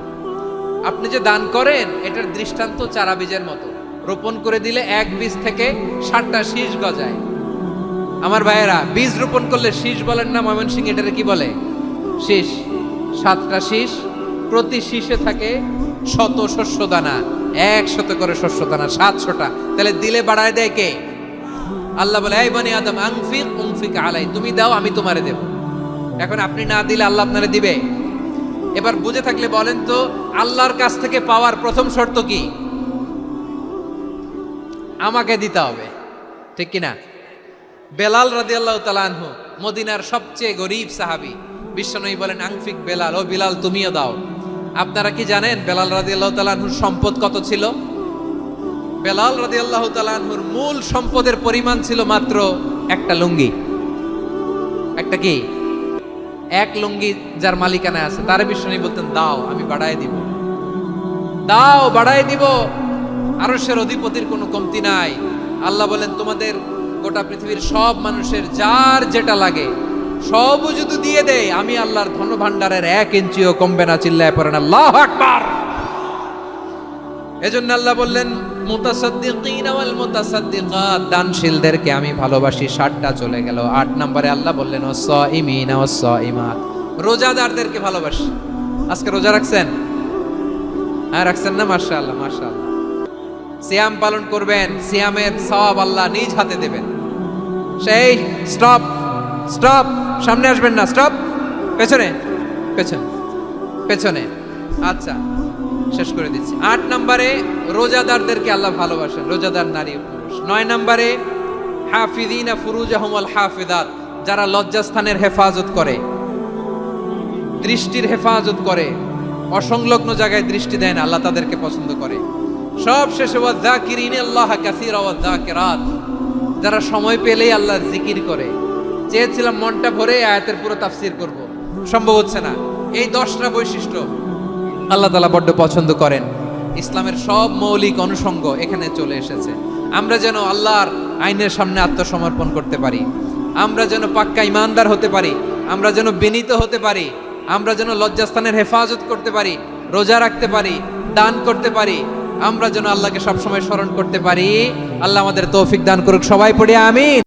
আপনি যে দান করেন এটার দৃষ্টান্ত চারা বীজের মতো, রোপণ করে দিলে এক বীজ থেকে 60টা শীষ গজায়। আমার ভাইয়েরা, বীজ রোপণ করলে শীষ বলেন না ময়মনসিংহ, এটারে কি বলে? শীষ। 7টা শীষ, প্রতি শীষে থাকে শত শস্য দানা, 100 করে শস্য দানা, 700টা। তাহলে দিলে বাড়ায় দেয় কে? আল্লাহ বলে এই বনি আদম আনফিক উনফিক আলাই, তুমি দাও আমি তোমারে দেব। এখন আপনি না দিলে আল্লাহ আপনারে দিবে? এবার বুঝে থাকলে বলেন তো, আল্লাহর কাছ থেকে পাওয়ার প্রথম শর্ত কি? আমাকে দিতে হবে, ঠিক কিনা? বেলাল রাদিয়াল্লাহু তাআলা আনহু, মদিনার সবচেয়ে গরীব সাহাবী, বিশ্বনবী বলেন আনফিক বেলাল, ও বিলাল তুমিও দাও। আপনারা কি জানেন বেলাল রাদিয়াল্লাহু তাআলা আনহুর সম্পদ কত ছিল? বেলাল রাদিয়াল্লাহু তাআলা আনহুর মূল সম্পদের পরিমাণ ছিল মাত্র একটা লুঙ্গি। একটা কি? এক লুঙ্গি যার মালিকানায় আছে, তারে বিশ্বনবী বলতেন দাও আমি বাড়ায় দিব, দাও বাড়ায় দিব। আরশের অধিপতির কোনো কমতি নাই। আল্লাহ বলেন তোমাদের গোটা পৃথিবীর সব মানুষের যার যেটা লাগে সবও যদি দিয়ে দেয়, আমি আল্লাহর ধনভাণ্ডারের 1 ইঞ্চিও কমবে না। চিল্লায় পড়েন আল্লাহু আকবার। এজন্য আল্লাহ বললেন মুতাসাদ্দিকিন ওয়াল মুতাসাদ্দিকাত, দানশীলদেরকে আমি ভালোবাসি। 7টা চলে গেল। 8 নম্বরে আল্লাহ বললেন ওয়াস-সাইমিন ওয়াস-সাইমাত, রোজাদারদেরকে ভালোবাসি। আজকে রোজা রাখছেন? হ্যাঁ রাখছেন না? মাশাআল্লাহ মাশাআল্লাহ। সিয়াম পালন করবেন, সিয়ামের সওয়াব আল্লাহ নিজ হাতে দেবেন। সেই স্টপ স্টপ, সামনে আসবেন না, স্টপ, পেছনে পেছনে পেছনে। আচ্ছা শেষ করে দিচ্ছি। 8 নম্বরে রোজাদারদেরকে আল্লাহ ভালোবাসেন, রোজাদার নারী পুরুষ। 9 নম্বরে হাফিযিনা ফুরুজাহুম ওয়াল হাফিযাত, যারা লজ্জাস্থানের হেফাজত করে, দৃষ্টির হেফাজত করে, অসংলগ্ন জায়গায় দৃষ্টি দেন, আল্লাহ তাদেরকে পছন্দ করে। সব শেষে ওয়াযাকিরিনাল্লাহ কাসীরা ওয়াযাকিরাত, যারা সময় পেলেই আল্লাহর জিকির করে। চেয়েছিলাম মনটা ভরে আয়াতের পুরো তাফসীর করব, সম্ভব হচ্ছে না। এই 10টা বৈশিষ্ট্য আল্লাহ তাআলা বড্ড পছন্দ করেন। ইসলামের সব মৌলিক অনুষঙ্গ এখানে চলে এসেছে। আমরা যেন আল্লাহর আইনের সামনে আত্মসমর্পণ করতে পারি, আমরা যেন পাক্কা ইমানদার হতে পারি, আমরা যেন বিনীত হতে পারি, আমরা যেন লজ্জাস্থানের হেফাজত করতে পারি, রোজা রাখতে পারি, দান করতে পারি, আমরা যেন আল্লাহকে সবসময় স্মরণ করতে পারি। আল্লাহ আমাদের তৌফিক দান করুক। সবাই পড়ি আমিন।